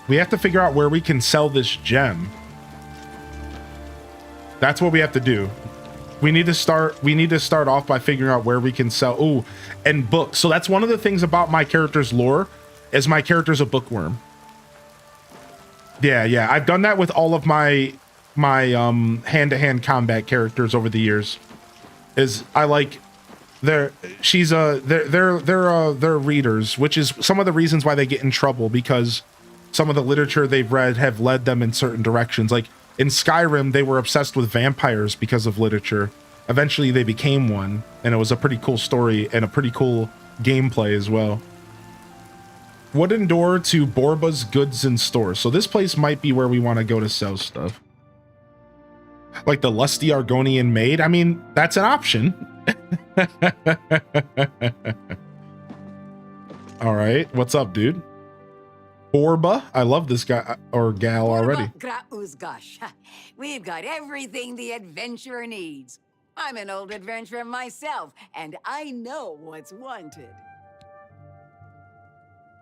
We have to figure out where we can sell this gem. That's what we have to do. We need to start off by figuring out where we can sell. Oh, and books. So that's one of the things about my character's lore, is my character's a bookworm. Yeah. I've done that with all of my hand-to-hand combat characters over the years. Is I like they're readers, which is some of the reasons why they get in trouble, because some of the literature they've read have led them in certain directions. Like in Skyrim, they were obsessed with vampires because of literature. Eventually they became one, and it was a pretty cool story and a pretty cool gameplay as well. Wooden door to Borba's Goods in Store. So this place might be where we want to go to sell stuff. Like the lusty Argonian maid. I mean, that's an option. All right. What's up, dude? Borba. I love this guy or gal already. We've got everything the adventurer needs. I'm an old adventurer myself, and I know what's wanted.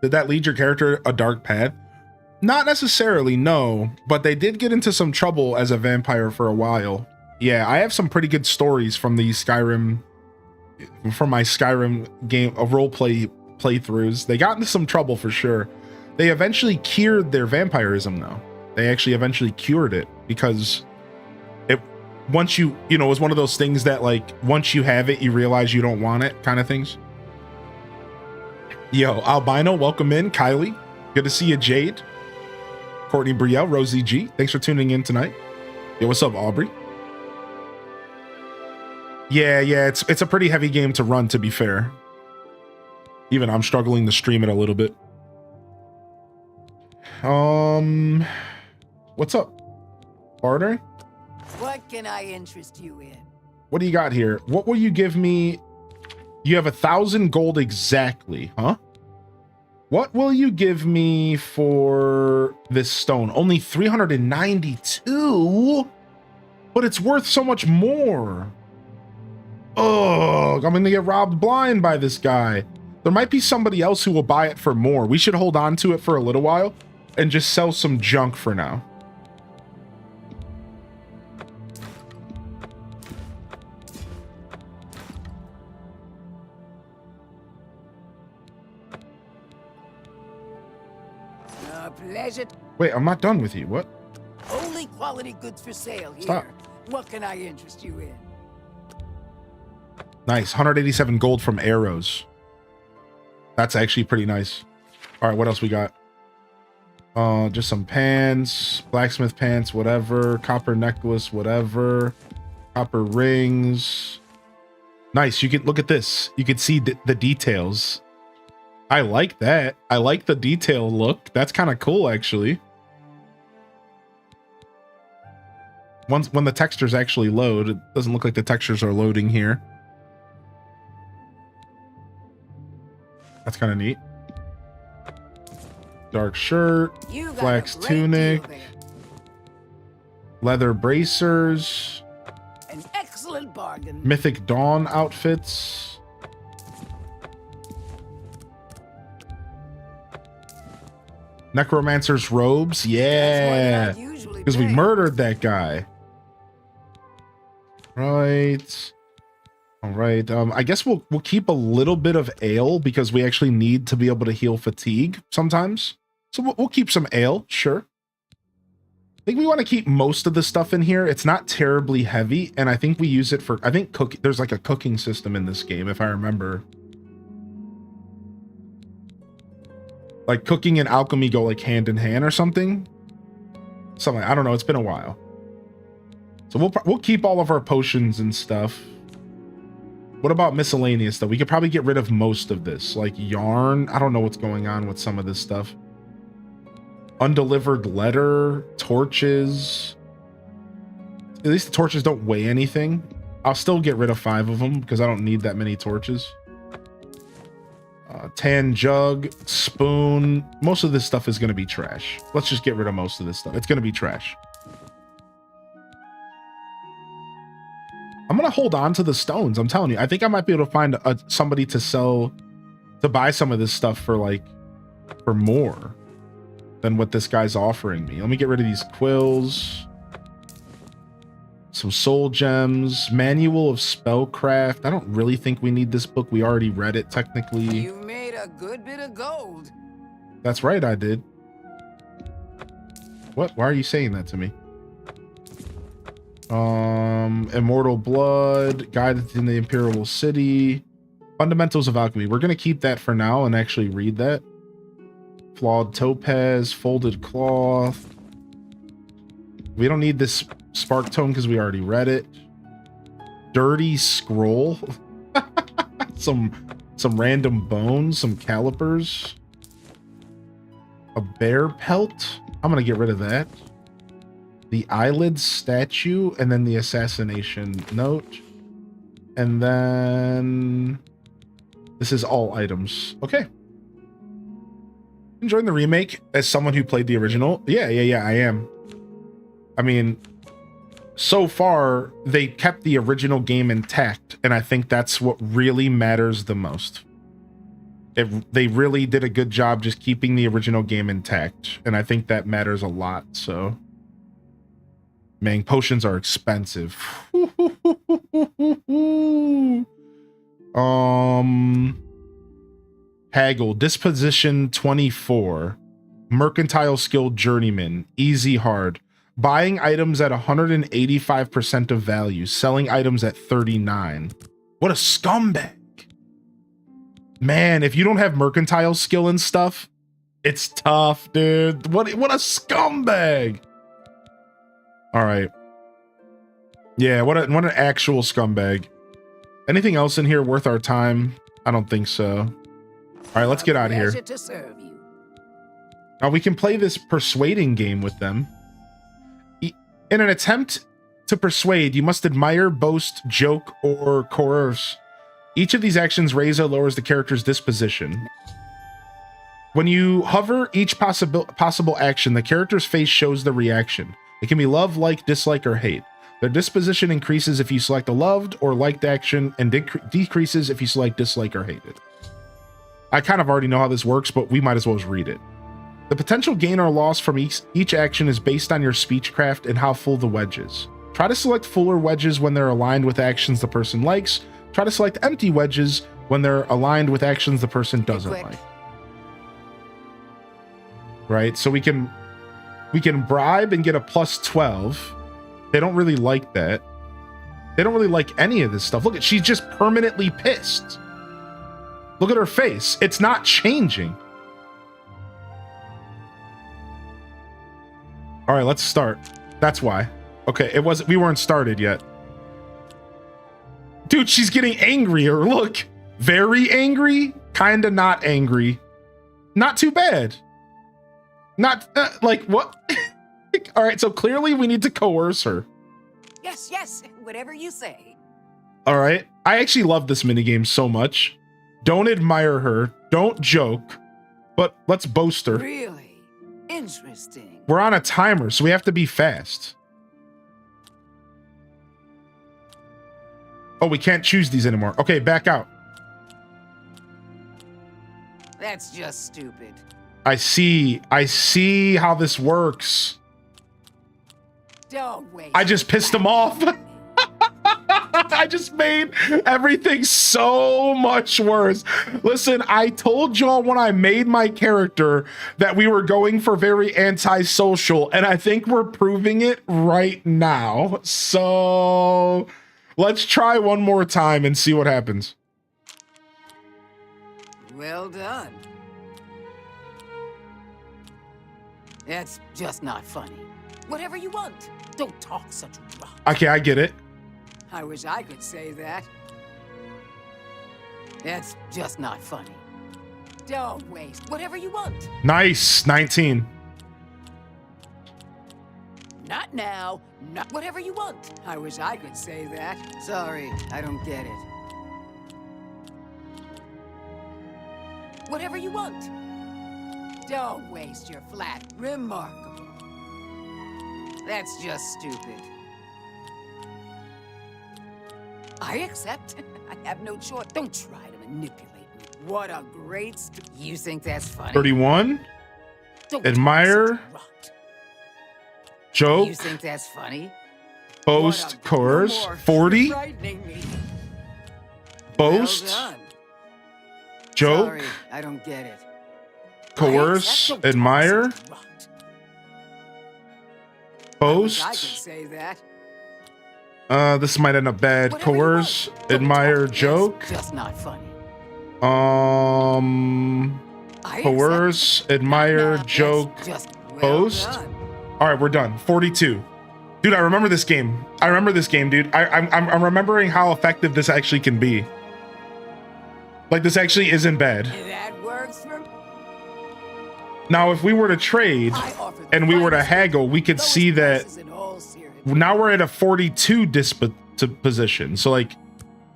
Did that lead your character a dark path? Not necessarily, no, but they did get into some trouble as a vampire for a while. Yeah, I have some pretty good stories from my Skyrim game, roleplay playthroughs. They got into some trouble for sure. They eventually cured their vampirism though. They actually eventually cured it because once you know, it was one of those things that like, once you have it, you realize you don't want it kind of things. Yo, Albino, welcome in. Kylie, good to see you. Jade, Courtney Brielle, Rosie G, thanks for tuning in tonight. Yo, what's up, Aubrey? Yeah, it's a pretty heavy game to run, to be fair. Even I'm struggling to stream it a little bit. What's up, Barter? What can I interest you in? What do you got here? What will you give me? You have 1,000 gold exactly, huh? What will you give me for this stone? Only 392, but it's worth so much more. Oh, I'm gonna get robbed blind by this guy. There might be somebody else who will buy it for more. We should hold on to it for a little while and just sell some junk for now. Pleasure. Wait, I'm not done with you. What? Only quality goods for sale here. Stop. What can I interest you in? Nice. 187 gold from arrows. That's actually pretty nice. All right, what else we got? Just some pants, blacksmith pants, whatever. Copper necklace, whatever. Copper rings. Nice. You can look at this. You can see the details. I like that. I like the detail look. That's kind of cool, actually. When the textures actually load, it doesn't look like the textures are loading here. That's kind of neat. Dark shirt, flax tunic, leather bracers, an excellent bargain. Mythic Dawn outfits. Necromancer's robes, yeah, because we murdered that guy. Right. All right. I guess we'll keep a little bit of ale because we actually need to be able to heal fatigue sometimes. So we'll keep some ale, sure. I think we want to keep most of the stuff in here. It's not terribly heavy, and I think we use it for, I think there's like a cooking system in this game, if I remember. Like cooking and alchemy go like hand in hand or something. Something, I don't know. It's been a while. So we'll keep all of our potions and stuff. What about miscellaneous though? We could probably get rid of most of this, like yarn. I don't know what's going on with some of this stuff. Undelivered letter, torches. At least the torches don't weigh anything. I'll still get rid of 5 of them because I don't need that many torches. Tan jug, spoon. Most of this stuff is going to be trash. Let's just get rid of most of this stuff. It's going to be trash. I'm going to hold on to the stones. I'm telling you, I think I might be able to find somebody to buy some of this stuff for more than what this guy's offering me. Let me get rid of these quills. Some soul gems, manual of spellcraft. I don't really think we need this book. We already read it technically. You made a good bit of gold. That's right, I did. What? Why are you saying that to me? Immortal blood, guide in the imperial city, fundamentals of alchemy. We're gonna keep that for now and actually read that. Flawed topaz, folded cloth. We don't need this spark tome because we already read it. Dirty scroll. some random bones, some calipers. a bear pelt. I'm gonna get rid of that. The eyelid statue, and then the assassination note. And then this is all items. Okay. Enjoying the remake as someone who played the original? Yeah, I am. I mean, so far, they kept the original game intact, and I think that's what really matters the most. They really did a good job just keeping the original game intact, and I think that matters a lot, so... Man, potions are expensive. Haggle, disposition 24. Mercantile skill journeyman, easy hard. Buying items at 185% of value, selling items at 39. What a scumbag. Man, if you don't have mercantile skill and stuff, it's tough, dude. What a scumbag. All right. Yeah, what an actual scumbag. Anything else in here worth our time? I don't think so. All right, let's get out of here. To serve you. Now we can play this persuading game with them. In an attempt to persuade, you must admire, boast, joke, or coerce. Each of these actions raises or lowers the character's disposition. When you hover each possible action, the character's face shows the reaction. It can be love, like, dislike, or hate. Their disposition increases if you select a loved or liked action, and decreases if you select dislike or hate it. I kind of already know how this works, but we might as well just read it. The potential gain or loss from each action is based on your speechcraft and how full the wedge is. Try to select fuller wedges when they're aligned with actions the person likes. Try to select empty wedges when they're aligned with actions the person doesn't like. Right? So we can bribe and get a plus 12. They don't really like that. They don't really like any of this stuff. Look, she's just permanently pissed. Look at her face. It's not changing. All right, let's start. That's why. Okay, we weren't started yet. Dude, she's getting angrier. Look, very angry, kind of not angry. Not too bad. Not like what? All right, so clearly we need to coerce her. Yes, whatever you say. All right, I actually love this minigame so much. Don't admire her, don't joke, but let's boast her. Really? Interesting. We're on a timer, so we have to be fast. Oh, we can't choose these anymore. Okay, back out. That's just stupid. I see how this works. Don't waste. I just pissed him off. I just made everything so much worse. Listen, I told y'all when I made my character that we were going for very antisocial, and I think we're proving it right now. So let's try one more time and see what happens. Well done. That's just not funny. Whatever you want. Don't talk such rot. Okay, I get it. I wish I could say that. That's just not funny. Don't waste. Whatever you want. Nice. 19. Not now. Not whatever you want. I wish I could say that. Sorry, I don't get it. Whatever you want. Don't waste your flat. Remarkable. That's just stupid. I accept. I have no choice. Don't try to manipulate me. What a great you think that's funny? 31. Don't Admire. talk such rot. Joke. You think that's funny? Boast. Coerce. 40. Frightening me. Boast. Well done. Joke. Sorry, I don't get it. Coerce. Don't Admire. talk such rot. I Boast. could say that. This might end up bad. Whatever you Coerce. want. Don't Admire. talk. Joke. That's just not funny. I Coerce. accept. Admire. Nah, Joke. that's just well Boast. done. All right, we're done. 42. Dude, I remember this game. I remember this game, dude. I'm remembering how effective this actually can be. Like, this actually isn't bad. That works for me. Now, if we were to trade and we were to haggle, we could see that now we're at a 42 disposition. So like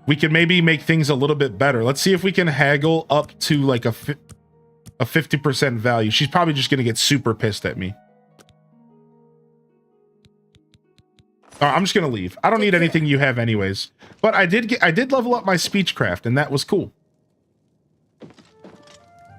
we can maybe make things a little bit better. Let's see if we can haggle up to like a 50% value. She's probably just going to get super pissed at me. I'm just going to leave. I don't need anything you have anyways. But I did level up my speechcraft, and that was cool.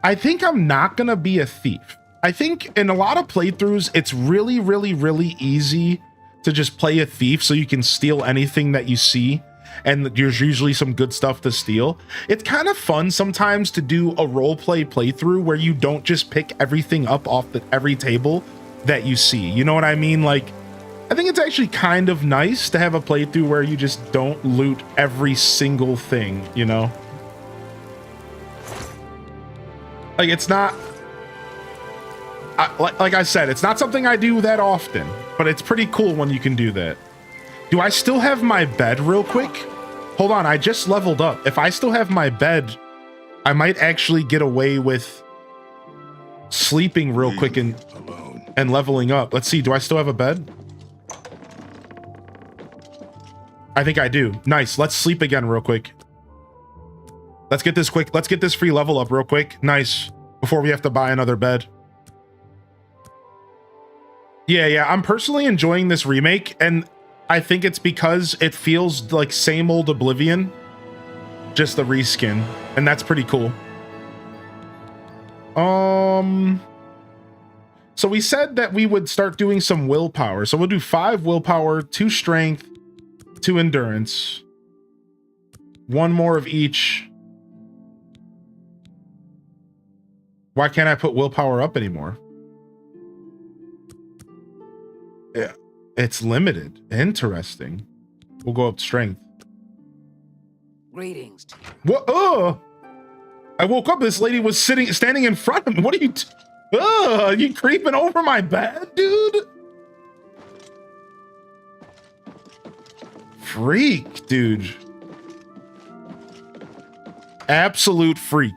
I think I'm not going to be a thief. I think in a lot of playthroughs, it's really, really, really easy to just play a thief so you can steal anything that you see. And there's usually some good stuff to steal. It's kind of fun sometimes to do a roleplay playthrough where you don't just pick everything up off every table that you see. You know what I mean? Like, I think it's actually kind of nice to have a playthrough where you just don't loot every single thing, you know? Like, it's not... like I said, it's not something I do that often, but it's pretty cool when you can do that. Do I still have my bed real quick? Hold on, I just leveled up. If I still have my bed, I might actually get away with sleeping real quick and leveling up. Let's see, do I still have a bed? I think I do. Nice, let's sleep again real quick. Let's get this quick. Let's get this free level up real quick. Nice. Before we have to buy another bed. Yeah, I'm personally enjoying this remake, and I think it's because it feels like same old Oblivion, just the reskin, and that's pretty cool. So we said that we would start doing some willpower. So we'll do 5 willpower, 2 strength, 2 endurance, 1 more of each. Why can't I put willpower up anymore? Yeah, it's limited. Interesting. We'll go up strength. Greetings. What? I woke up. This lady was standing in front of me. What are you? You creeping over my bed, dude? Freak, dude. Absolute freak.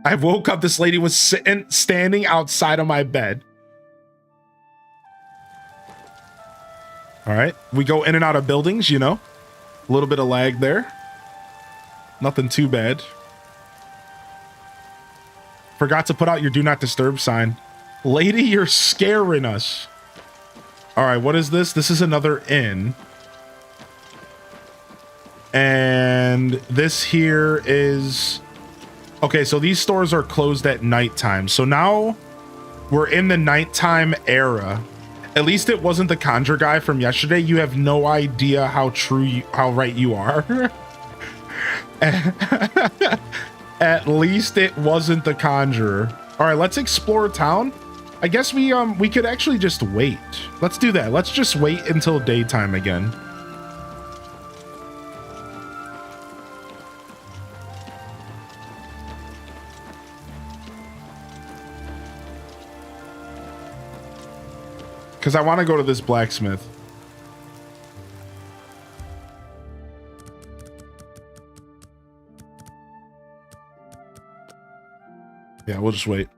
I woke up, this lady was standing outside of my bed. All right, we go in and out of buildings, you know. A little bit of lag there. Nothing too bad. Forgot to put out your do not disturb sign. Lady, you're scaring us. All right, what is this? This is another inn. And this here is... Okay, so these stores are closed at nighttime. So now we're in the nighttime era. At least it wasn't the conjure guy from yesterday. You have no idea how how right you are. At least it wasn't the conjurer. All right, let's explore town. I guess we could actually just wait. Let's do that. Let's just wait until daytime again. Because I want to go to this blacksmith. Yeah, we'll just wait.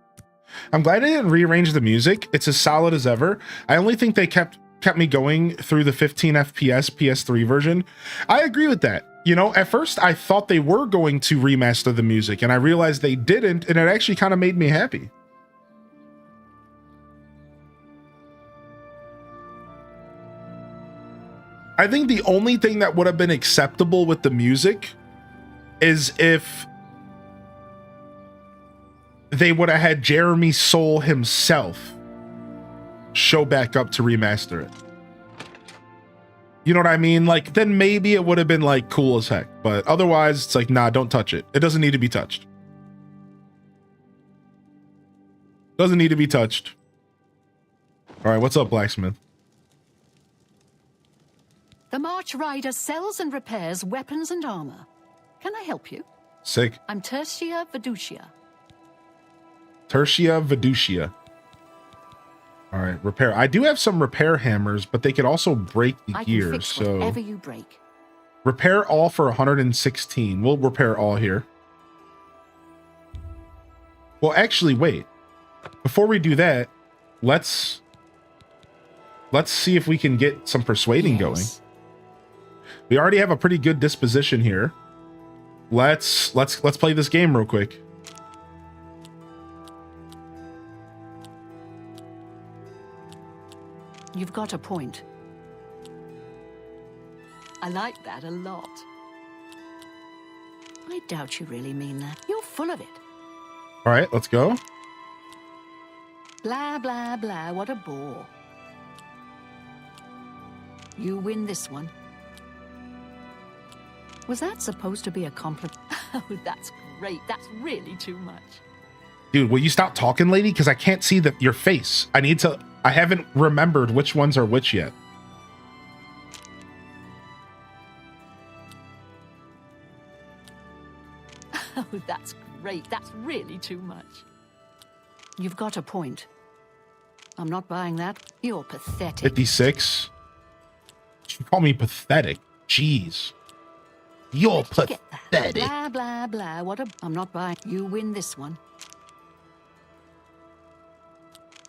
I'm glad I didn't rearrange the music. It's as solid as ever. I only think they kept me going through the 15 FPS PS3 version. I agree with that. You know, at first I thought they were going to remaster the music, and I realized they didn't, and it actually kind of made me happy. I think the only thing that would have been acceptable with the music is if they would have had Jeremy Soule himself show back up to remaster it. You know what I mean? Like, then maybe it would have been like cool as heck, but otherwise it's like, nah, don't touch it. It doesn't need to be touched. Doesn't need to be touched. All right, what's up, blacksmith? The March Rider sells and repairs weapons and armor. Can I help you? Sick. I'm Tertia Veducia. Tertia Veducia. All right, repair. I do have some repair hammers, but they could also break the gears. So whatever you break. Repair all for 116. We'll repair all here. Well, actually, wait. before we do that, let's see if we can get some persuading going. We already have a pretty good disposition here. Let's play this game real quick. You've got a point. I like that a lot. I doubt you really mean that. You're full of it. All right, let's go. Blah, blah, blah. What a bore. You win this one. Was that supposed to be a compliment? Oh, that's great. That's really too much. Dude, will you stop talking, lady? Because I can't see your face. I haven't remembered which ones are which yet. Oh, that's great. That's really too much. You've got a point. I'm not buying that. You're pathetic. 56. You call me pathetic. Jeez. You're pathetic. Blah, blah, blah. I'm not buying. You win this one.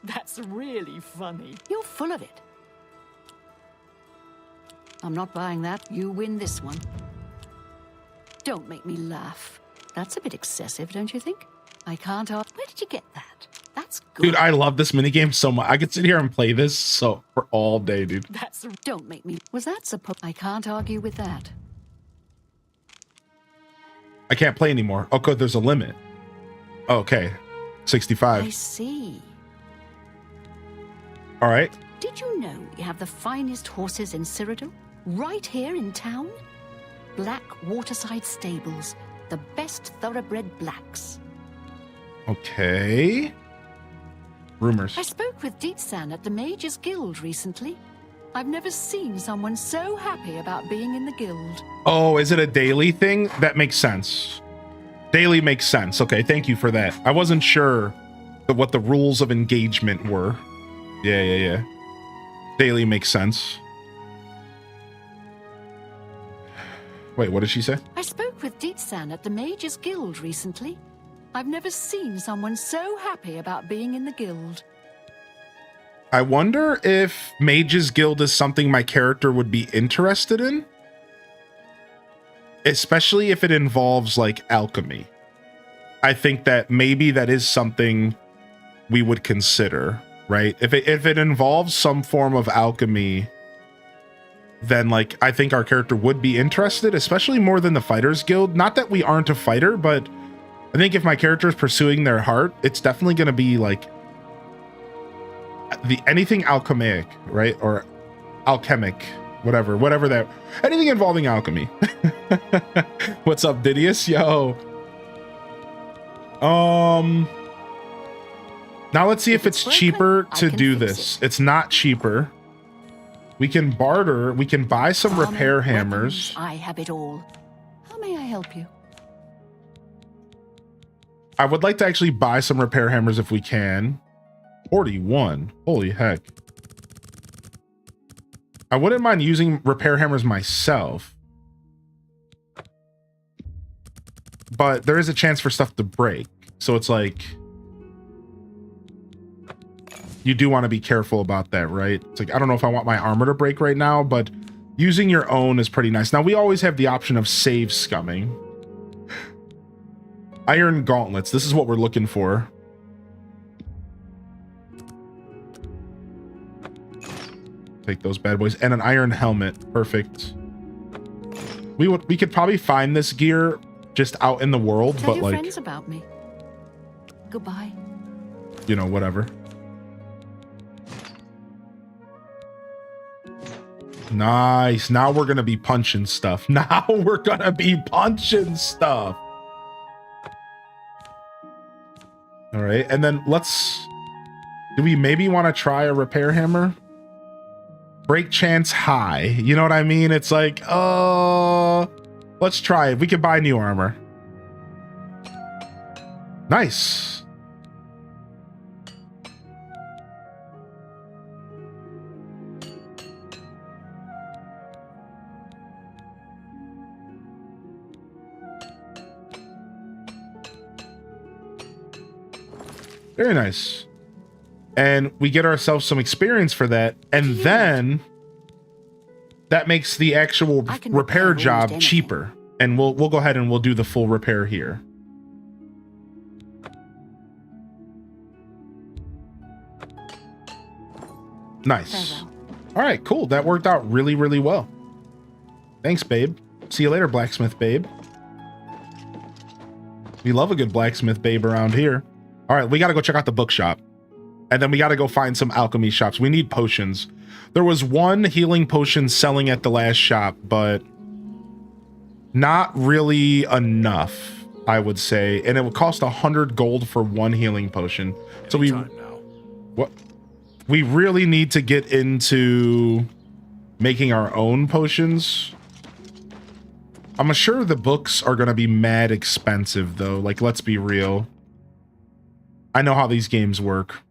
That's really funny. You're full of it. I'm not buying that. You win this one. Don't make me laugh. That's a bit excessive, don't you think? I can't argue. Where did you get that? That's good. Dude, I love this minigame so much. I could sit here and play this for all day, dude. Don't make me. Was that supposed? I can't argue with that. I can't play anymore. Oh, cause there's a limit. Okay. 65. I see. All right. Did you know you have the finest horses in Cyrodiil? Right here in town? Black Waterside Stables. The best thoroughbred blacks. Okay. Rumors. I spoke with Dietsan at the Mages Guild recently. I've never seen someone so happy about being in the guild. Oh, is it a daily thing? That makes sense. Daily makes sense. Okay, thank you for that. I wasn't sure what the rules of engagement were. Yeah. Daily makes sense. Wait, what did she say? I spoke with Dietsan at the Mages Guild recently. I've never seen someone so happy about being in the guild. I wonder if Mages Guild is something my character would be interested in. Especially if it involves, like, alchemy. I think that maybe that is something we would consider, right? If it involves some form of alchemy, then, like, I think our character would be interested, especially more than the Fighters Guild. Not that we aren't a fighter, but I think if my character is pursuing their heart, it's definitely going to be, like, anything alchemic, right? Or alchemic, whatever that, anything involving alchemy. What's up, Didius? Yo. Now let's see if it's cheaper to do this. It's not cheaper. We can barter. We can buy some repair hammers. I have it all. How may I help you? I would like to actually buy some repair hammers if we can. 41. Holy heck. I wouldn't mind using repair hammers myself. But there is a chance for stuff to break. So it's like, you do want to be careful about that, right? It's like, I don't know if I want my armor to break right now, but using your own is pretty nice. Now, we always have the option of save scumming. Iron gauntlets. This is what we're looking for. Take those bad boys. And an iron helmet. Perfect. We could probably find this gear just out in the world, Tell but your like, friends about me. Goodbye. You know, whatever. Nice. Now we're gonna be punching stuff. Now we're gonna be punching stuff. All right, and then do we maybe want to try a repair hammer? Break chance high. You know what I mean? It's like, let's try it. We could buy new armor. Nice. Very nice. and we get ourselves some experience for that, and then that makes the actual repair job cheaper. And we'll go ahead and we'll do the full repair here. Nice. All right, cool. That worked out really, really well. Thanks, babe. See you later, blacksmith babe. We love a good blacksmith babe around here. All right, we got to go check out the bookshop. And then we got to go find some alchemy shops. We need potions. There was one healing potion selling at the last shop, but not really enough, I would say. And it would cost 100 gold for one healing potion. So we really need to get into making our own potions. I'm sure the books are going to be mad expensive, though. Like, let's be real. I know how these games work.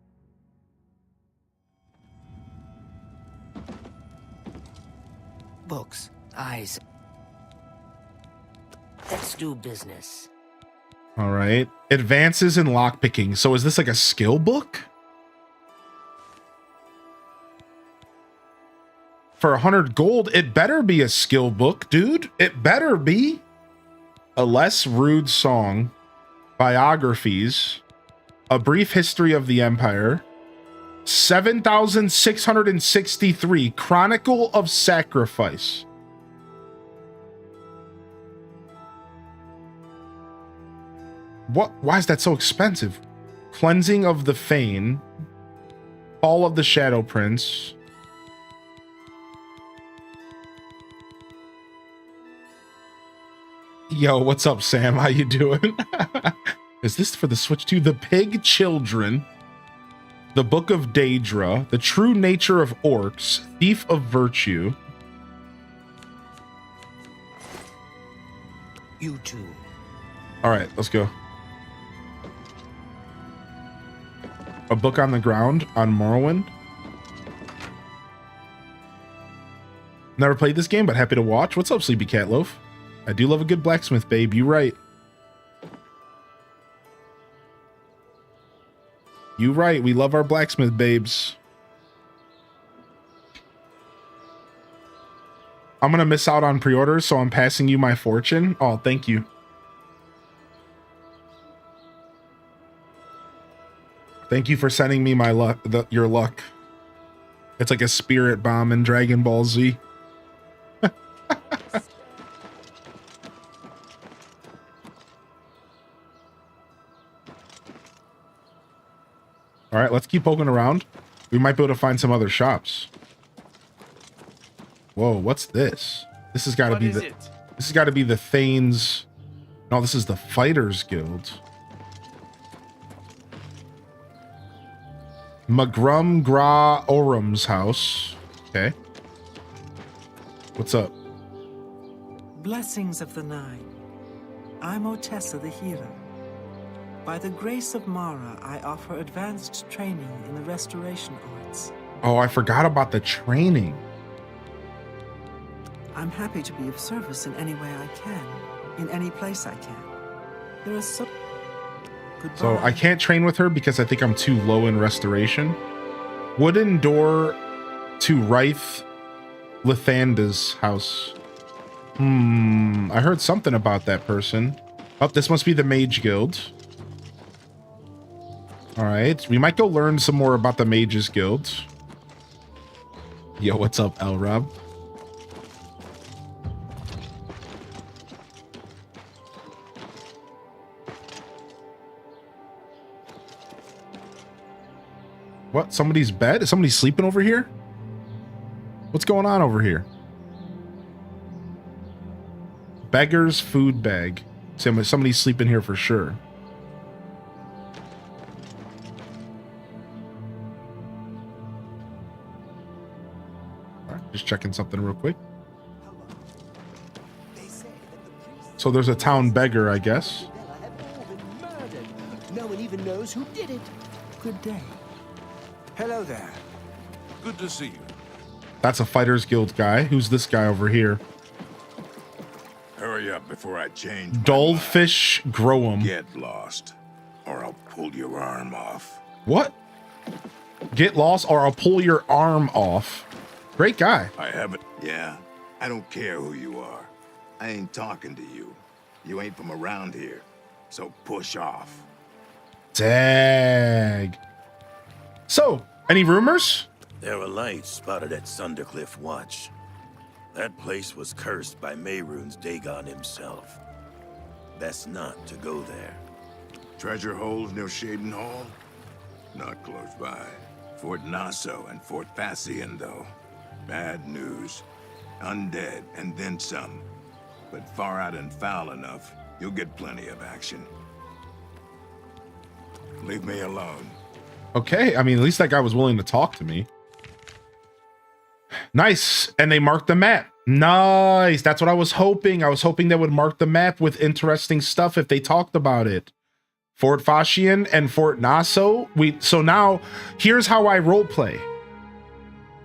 Books, eyes. Let's do business. All right. Advances in lockpicking. So is this like a skill book? For 100 gold, it better be a skill book, dude. It better be. A less rude song. Biographies. A brief history of the Empire. 7,663. Chronicle of Sacrifice. What? Why is that so expensive? Cleansing of the Fane. Fall of the Shadow Prince. Yo, what's up, Sam? How you doing? Is this for the Switch 2? The Pig Children. The Book of Daedra. The True Nature of Orcs. Thief of Virtue. You too. All right, let's go. A Book on the Ground on Morrowind. Never played this game, but happy to watch. What's up, Sleepy Cat Loaf? I do love a good blacksmith, babe. You right. You right. We love our blacksmith babes. I'm going to miss out on pre-orders, so I'm passing you my fortune. Oh, thank you. Thank you for sending me my luck, your luck. It's like a spirit bomb in Dragon Ball Z. All right, let's keep poking around. We might be able to find some other shops. Whoa, what's this? This has got to be the. This has got to be the Thane's. No, this is the Fighters Guild. Magrum Gra Orum's house. Okay. What's up? Blessings of the Nine. I'm Otessa the healer. By the grace of Mara, I offer advanced training in the restoration arts. Oh, I forgot about the training. I'm happy to be of service in any way I can, in any place I can. There is so... Goodbye. So I can't train with her because I think I'm too low in restoration. Wooden door to Wraith Lithanda's house. I heard something about that person. Oh, this must be the Mage Guild. All right, we might go learn some more about the Mages Guild. Yo, what's up, L Rob? What? Somebody's bed? Is somebody sleeping over here? What's going on over here? Beggar's food bag. Somebody's sleeping here for sure. All right, just checking something real quick. So there's a town beggar, I guess. No one even knows who did it. Good day. Hello there. Good to see you. That's a Fighters Guild guy. Who's this guy over here? Hurry up before I change. Dollfish Grow'em. Get lost, or I'll pull your arm off. What? Get lost or I'll pull your arm off. Great guy. I haven't. Yeah, I don't care who you are. I ain't talking to you. You ain't from around here, so push off. Dag. So, any rumors? There were lights spotted at Sundercliff Watch. That place was cursed by Mehrunes Dagon himself. Best not to go there. Treasure holes near Shaden Hall? Not close by. Fort Nassau and Fort Fassian, though. Bad news. Undead, and then some. But far out and foul enough, you'll get plenty of action. Leave me alone. Okay, I mean, at least that guy was willing to talk to me. Nice, and they marked the map. Nice, that's what I was hoping. I was hoping they would mark the map with interesting stuff if they talked about it. Fort Fassian and Fort Nassau. So now, here's how I roleplay.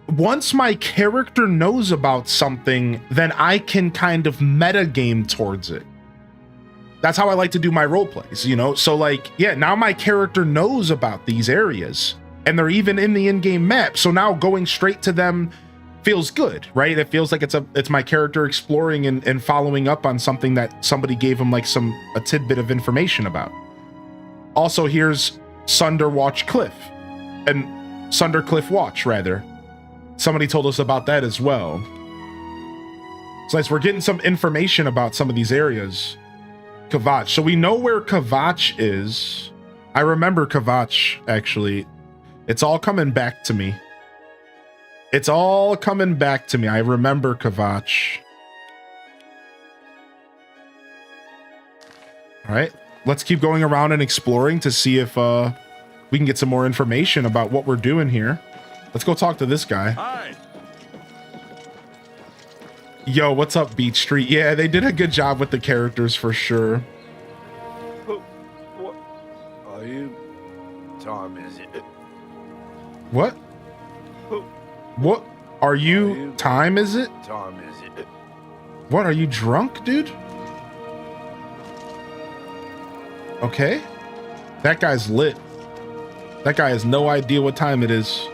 Once my character knows about something, then I can kind of metagame towards it. That's how I like to do my role plays, you know? So like, yeah, now my character knows about these areas and they're even in the in-game map. So now going straight to them feels good, right? It feels like it's my character exploring and following up on something that somebody gave him like a tidbit of information about. Also, here's Sunderwatch Cliff and Sundercliff Watch, rather. Somebody told us about that as well. So nice, we're getting some information about some of these areas. Kvatch. So we know where Kvatch is. I remember Kvatch, actually. It's all coming back to me. It's all coming back to me. I remember Kvatch. All right. Let's keep going around and exploring to see if we can get some more information about what we're doing here. Let's go talk to this guy. Hi. Yo, what's up, Beach Street? Yeah, they did a good job with the characters for sure. What are you? Time is it? What? What are you? Time is it? Time is it? What, are you drunk, dude? Okay. That guy's lit. That guy has no idea what time it is.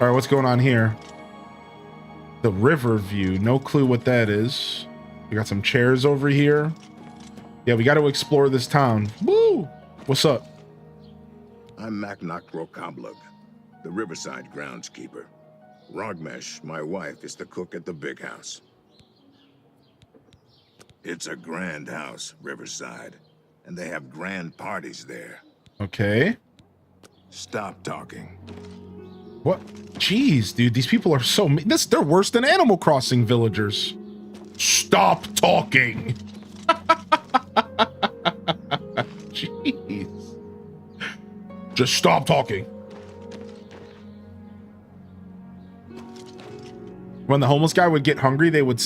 All right, what's going on here? The river view. No clue what that is. We got some chairs over here. Yeah, we got to explore this town. Woo! What's up? I'm Maknak Rokablug, the Riverside groundskeeper. Rogmesh, my wife, is the cook at the big house. It's a grand house, Riverside, and they have grand parties there. Okay. Stop talking. What? Jeez, dude, these people are so mean. They're worse than Animal Crossing villagers. Stop talking. Jeez. Just stop talking. When the homeless guy would get hungry, they would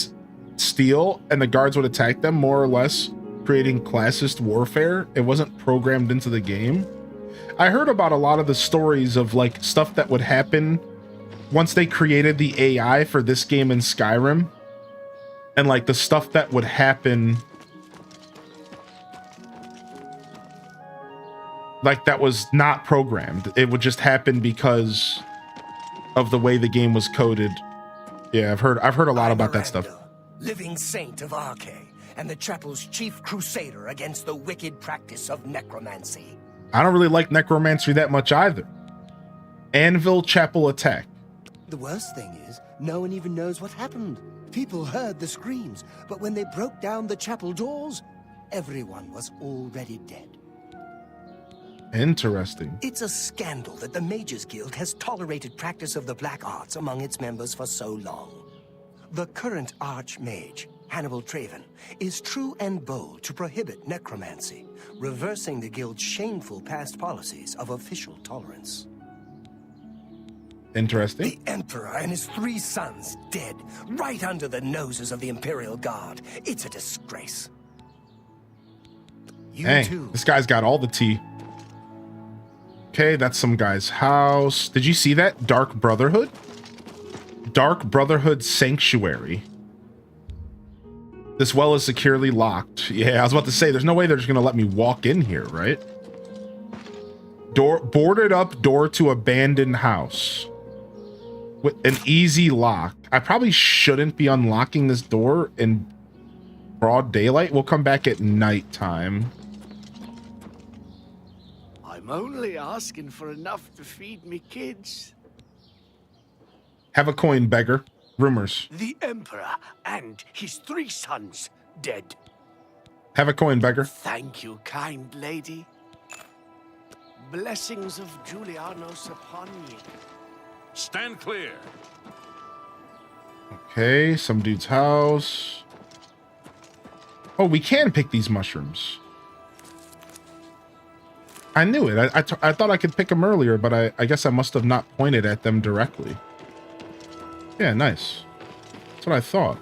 steal and the guards would attack them, more or less creating classist warfare. It wasn't programmed into the game. I heard about a lot of the stories of like stuff that would happen once they created the AI for this game in Skyrim, and like the stuff that would happen like that was not programmed. It would just happen because of the way the game was coded. Yeah, I've heard a lot about that stuff. Living saint of Arche, and the chapel's chief crusader against the wicked practice of necromancy. I don't really like necromancy that much either. Anvil Chapel attack. The worst thing is, no one even knows what happened. People heard the screams, but when they broke down the chapel doors, everyone was already dead. Interesting. It's a scandal that the Mages Guild has tolerated practice of the black arts among its members for so long. The current Archmage, Hannibal Traven, is true and bold to prohibit necromancy, reversing the Guild's shameful past policies of official tolerance. Interesting. The Emperor and his 3 sons dead, right under the noses of the Imperial Guard. It's a disgrace. You Dang, too. this guy's got all the tea. Okay, that's some guy's house. Did you see that? Dark Brotherhood? Dark Brotherhood Sanctuary. This well is securely locked. Yeah, I was about to say, there's no way they're just gonna let me walk in here, right? Boarded up door to abandoned house with an easy lock. I probably shouldn't be unlocking this door in broad daylight. We'll come back at nighttime. I'm only asking for enough to feed me kids. Have a coin, beggar. Rumors. The Emperor and his 3 sons dead. Have a coin, beggar. Thank you, kind lady. Blessings of Julianos upon you. Stand clear. Okay, some dude's house. Oh, we can pick these mushrooms. I knew it. I thought I could pick them earlier, but I guess I must have not pointed at them directly. Yeah, nice. That's what I thought.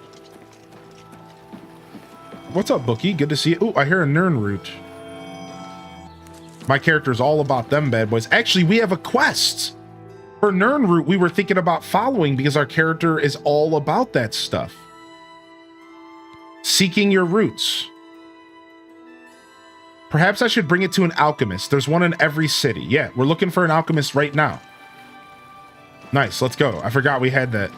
What's up, Bookie? Good to see you. Oh, I hear a Nern root. My character's all about them bad boys. Actually, we have a quest for Nern root we were thinking about following because our character is all about that stuff. Seeking your roots. Perhaps I should bring it to an alchemist. There's one in every city. Yeah, we're looking for an alchemist right now. Nice, let's go. I forgot we had that.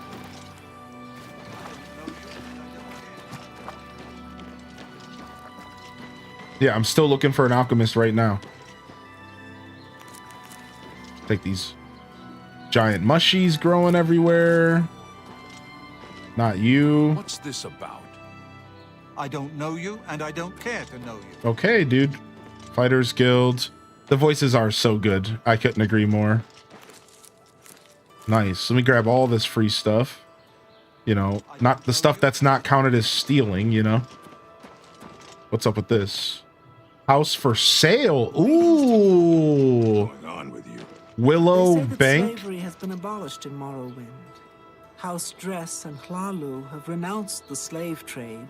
Yeah, I'm still looking for an alchemist right now. Take these giant mushies growing everywhere. Not you. What's this about? I don't know you, and I don't care to know you. Okay, dude. Fighters Guild. The voices are so good. I couldn't agree more. Nice. Let me grab all this free stuff. You know, not the stuff that's not counted as stealing, you know. What's up with this? House for sale. Ooh. What's going on with you? Willow They say that Bank. slavery has been abolished in Morrowind. House Dress and Hlalu have renounced the slave trade